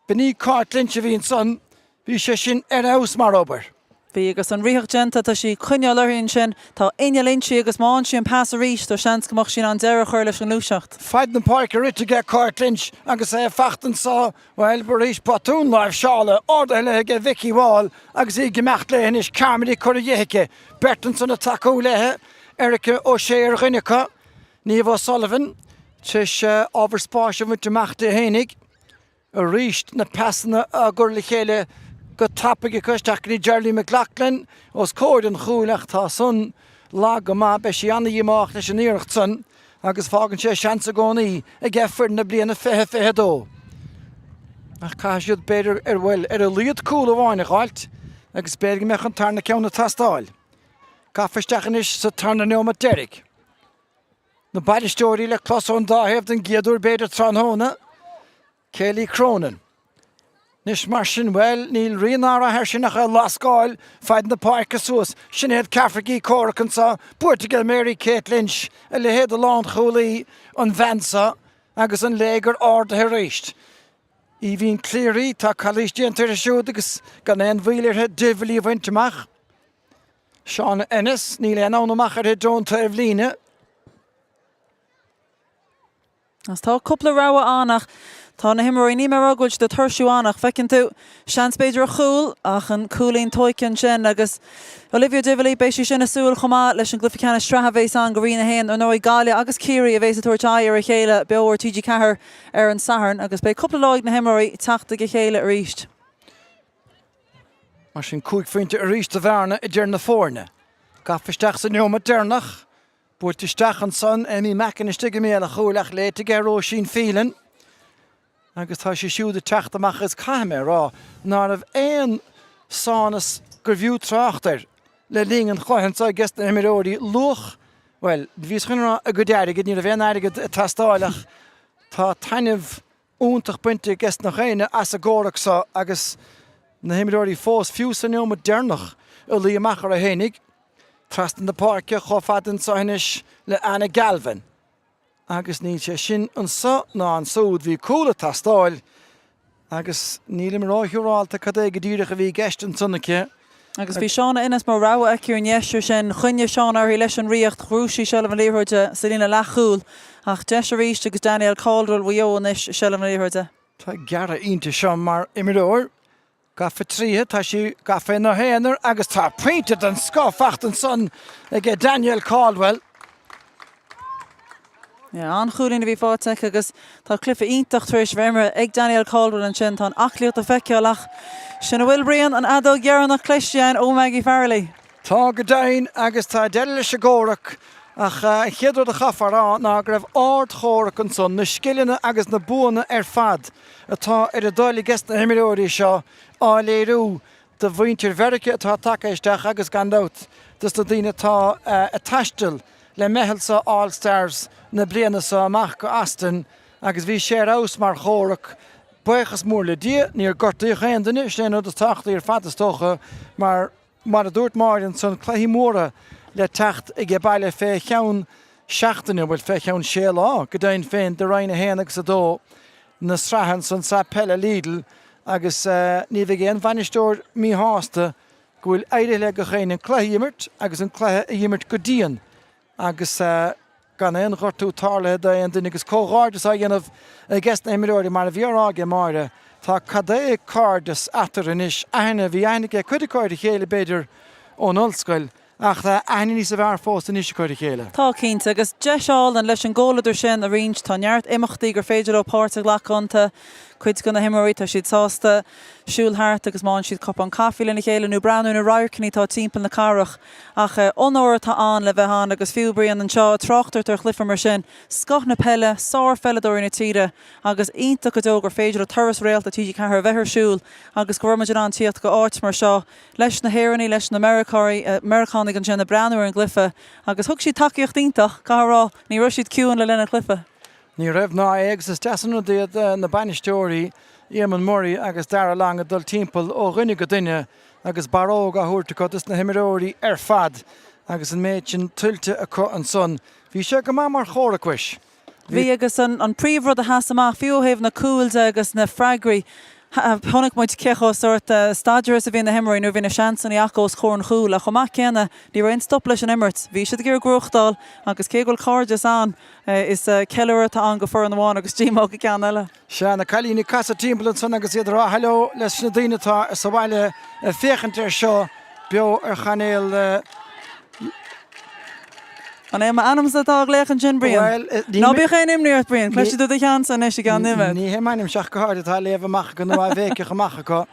Bení cáit linse bhíon san, bhí sé sin ar aus mar obair. Bhí agus an riach genta tá sí cuineal orthaíonn sin tá aine linsi agus máin sí an pass a ríis tá seans go mbeadh sin an deire chuir leis an lúiseacht. Feid na park rit to get Cart Lynch agus fachtan sa well Boris Patún live Charlotte order le ge Vicky Wall agus gemacht le is Carmody Corrieke Bertens on a taco le Erica O'Shea Rinnica Nivo Sullivan tish overspash with gemacht henig a reached na passna a gurlichele go tapige kustachni Jerry McLaughlin os cord an choolach tá son lag ma besianna yimach leis an iirchtson agus fágan sé seans a gcónaí a geffir na bliana fethe dó. Ach caiisiúd beidir bhfuil a líad cúil a bháinna gáilt agus beidir meach an tarna ceanna tastáil. Cafisteachan is sa tarna neoma Derek. Na baidistóirí le closón dáhebh den giadúr beidir tránhóna Kelly Cronin. Nis mar sin well níl rianar a hersinach a lasgáil feid na park a suas sin head Cafrigí Corcansa Portugal Mary Kate Lynch a le head a lán choulaí an Vansa agus an légar ard a réist. I bhín cléirí tá chalís déantar a siúd agus gan éon bhílir divilí a bhainteach. Seán Ennis níl éon ánamach ar John Taibhlíne. As tá cúpla ráha annach tá na himmorí ní mar agúid de thuirsú annach fecinn tú seans beidir a chúl ach an cúlín toicin sin agus Olivia Divilly béisi sin asúil chomá leis an gluficanna strathbhéis an gorína héin an nóí gáile agus círí a bhéis a Tráchtaire a chéile beor TG Cahar ar an saharn agus bé cúpla láid na himmorí teachta go chéile a ríist. Mar sin cúig faointe a ríist a bharna I ddeir na fórne. Cafisteach sa neoma dernach Búirtisteach an son Emmy Mackin is tuige mé a chúlach léite geró sin fílan. Agus tá sé siúd a teachtamach is caiime rá ná rah éon sánas gur bhiú Tráchtaire le líon chláhann sa gist na imiróí luch well bhís chunrá a go deirigid ní a bhéon airigid a tastáilach tá tainmh úntach buinte gist nach chéine as a ggóraach sa agus na imiróí fós fiú san neoma dernach a lí amach ar a hénig trastan na parke chofadan sahinis le Anna Galvin. Agus ní sé sin an sa ná an súd bhí cúla tastáil agus nílim ráithúráilta cadé go dtíireach a bhí gestan sunnace. Agus bhí seánna inas mar ráha aiciú an yeisir sin chuine seán ar leis an riocht chrúsí se an léirte sa lína lechúil ach de a ríist agus Daniel Caldwell bhuion is se an léirte. Tá gearra ínta seán mar imiróir. Gaffa tríthe tá sí gaffa na héanaar agus tá printed an scáfachtan son ag Daniel Caldwell. Ja, anchúlín a bhí fáte agus tá clifa ítach tuéis bhéimre ag Daniel Caldwell an sin tá achlíocht a feiceolach sinna bhfuil brion an adó gearannach cléisteáin ó Maggie Farley. Tá go dain agus tá deile leis a ggóraach ach chéadú a chafarrá ná go raibh ard chóraach an son na scilline agus na buanna ar fad atá ar a dála gist na himiróirí seo á léirú de bhaintir verice atá takeisteach agus gandát dus do dtíine tá a taistil le mehel sa All-Stars na bliana sa amach go astan agus bhí sé aus mar chóraach buchas mór le dia níor gortaí chéandaine sin nó Tráchtaire ar fatastócha mar a dúirt máirin son chluí móra le techt ag baile fé cheann seachtainine bhfuil fé cheann sé lá go daon féin de raine héanaach sa dó na strahan son sa Peil Lidl agus ní bhí géon bhainisteoir mí háasta go bhfuil éidir le go chéine chluiimirt agus an cluthe a dhiimirt go dtíon agus gan éon gortú tála daon duine agus cóghárdas a dhéanamh a gceist na imiróirí mar a bhíorráige máire tá cadé cárdas atar inis aithne bhí aithne cuidiceáir chéile beidir ón ollscoil ach tá aithne níos a bhar fós in isise chuir chéile. Tá cínta agus de seáil an leis an ggólaidir sin a riint tá neart imachtaí gur féidir ó páirte ghlachánta chuid go na himmorí tá siad sásta siúlthart agus máin siad cop an caí lena chéile nó breanú na raircinní tá timppla na carach ach onóir tá an le bheitán agus fiúbrion an seo Tráchtaire tar chlifa mar sin scoth na peile sár felladóir na tíre agus ionta go dó gur féidir ó turas réalta TG Cahar bheithir siúl agus go bhfuirmid an tíocht go áit mar seo leis na héireanní leis na Americanánig an sin na breanúir an glyfa agus thug siad takeíocht ionintach carrá ní ru siad ciúin le lena glyfa. Ní raibh ná agus is deasanú déad na bainisteoirí Iarman Murray agus dara lang a dul timppel ó rinne go duine agus baróg a thuirta go is na himiróirí ar fad agus an méid sin tuilte a chu an son. Bhí sé go mar chóracuis. Bhí agus an príomhrad a hasamach fiúhéh na cúilte agus na freigraí Honnig muid cecho sort stadras a bhíon na himmorí nó bhína seansan í achos chórn chúil a chumach ceanna ní raon stop leis an immert. Bhí siad gur gruchtál agus cégal cardjas an is ceir tá an go for an bháin agus tíá go cean eile. Se na cailíní casa timppla san agus iad rá heó leis na daonatá sa bhile féchantar seo beo ar chanéal An éim anams atá léchan sin brion. Ná bí chéin imníart brion, cléisi do chean san is gan nimime. Ní hé mainim seach go háir tá léh amach go nó a bhéice gomacha go.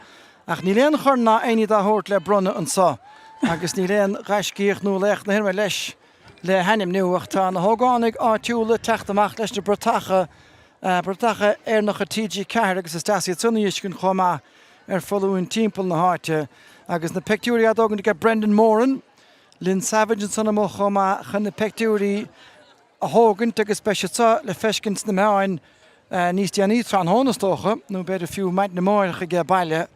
Ach ní léon chuna aine dá thuirt le brunne an sa. Agus ní léon reiscíoch nó leich na hirme leis le henim nuach tá na hógánig áitiúla teachtamach leis na brotacha ar nach a TG ceir agus is tasí tunnaíos gon chomá ar folún timppla na háte. Agus na pictúí adógan go Brendan Moran, Lynn Savage and son mo choma chun pectúí a hógan agus speisiatá le feskins na meáin níos deaní tran hónastócha nó beidir fiú meid na máircha ge baile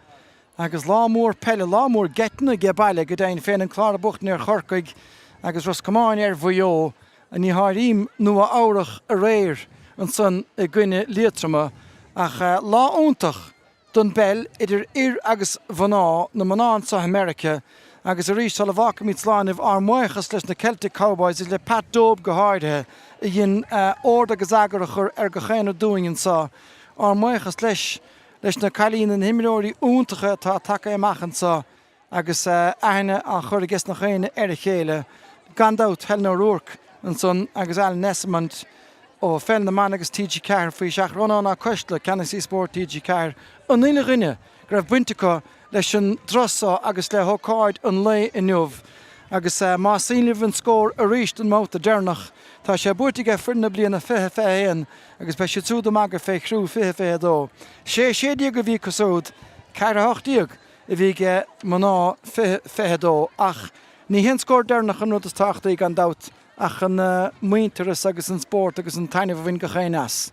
agus lámór Peil lámór getna ge baile go dain féin an chlára bucht ar chorcaig agus ros cumáin ar bhuió a ní háirim nua áireach a réir an son I gcuine lítrama ach láúntach don Peil idir ir agus bhaná na manán sa America agus a rís tal a bhaca mí sláinmh armmochas leis na Celtic Cowboys is le Pat Dobe go háirthe I dhéon ord agus agarachar ar go chéanna dúingin sa armmochas leis na cailín an himimeóirí úntacha tá take amachchan sa agus aithne an chur agus na chéine ar a chéile gandát Helen O'Rourke an son agus Alan Nesmond ó fel na man agus TG Ceir faoi seach runán á coistle ceanna sí Spórt TG Ceir an ile rinne go raibh buinteá leis an drosá agus le hócáid an lé inniuh agus má sílimh an scór a ríist an máta dénach tá sé buirtige frina bliana féhéan agus be sé túd amach fé chrú fédó. sé go bhí cosúd ceir a hochtííag I bhí maná fédó ach ní hen scór dénach an rud táchtaí an dat ach an muinteras agus an Spórt agus an taineh bhín go chéinas.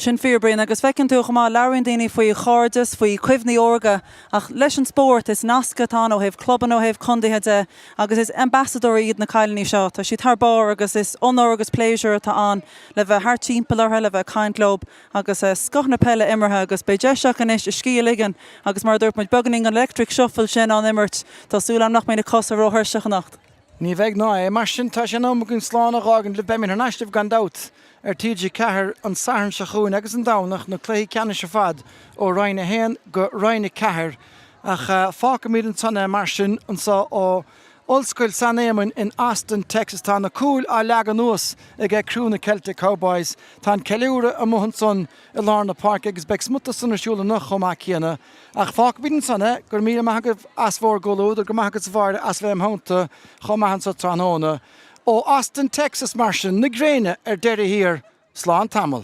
Sin fearbrain agus fecinn tú go má leabhainn daoine faoi chádas faoi cuimhnaí orga ach leis an Spórt is nasca tá ó hebh cluban ó hebh condaithe agus is ambassador iad na caiilní seo tá si tharbá agus is honor agus pléisiúr tá an le bheith thar timpplairthe le bheith caintlob agus scachna pelle immerthe agus be deiseach an is scíal ligan agus mar dúirt muid buganing an electric shuffle sin an immert tásúla nach mé na cosa róthirseach nacht. Ní bheith ná mar sin tá sé ná gon sláánna rágan le bemin ar neistimh gan dat ar TG Ceir an sahann se chuún agus an dánach na cléí ceanna se fad ó roiine héan go roiine Ceir ach fáca míad an sanna mar sin an sa ó Oldscoil San Éamon in Austin, Texas tá na cúil á leagan nuas ag crúna Celtic Cowboys tá ceúra a mohan son I Lárna Park agus beag smutta sannarsúla nach chomá chéana ach fáca míad an sanna gur mí maigah as bhór golód a gur maigad sa bhar as bheith hánta chomahan sa tránóna ó Austin, Texas mar sin na gréine ar deireadh hir slán tamil.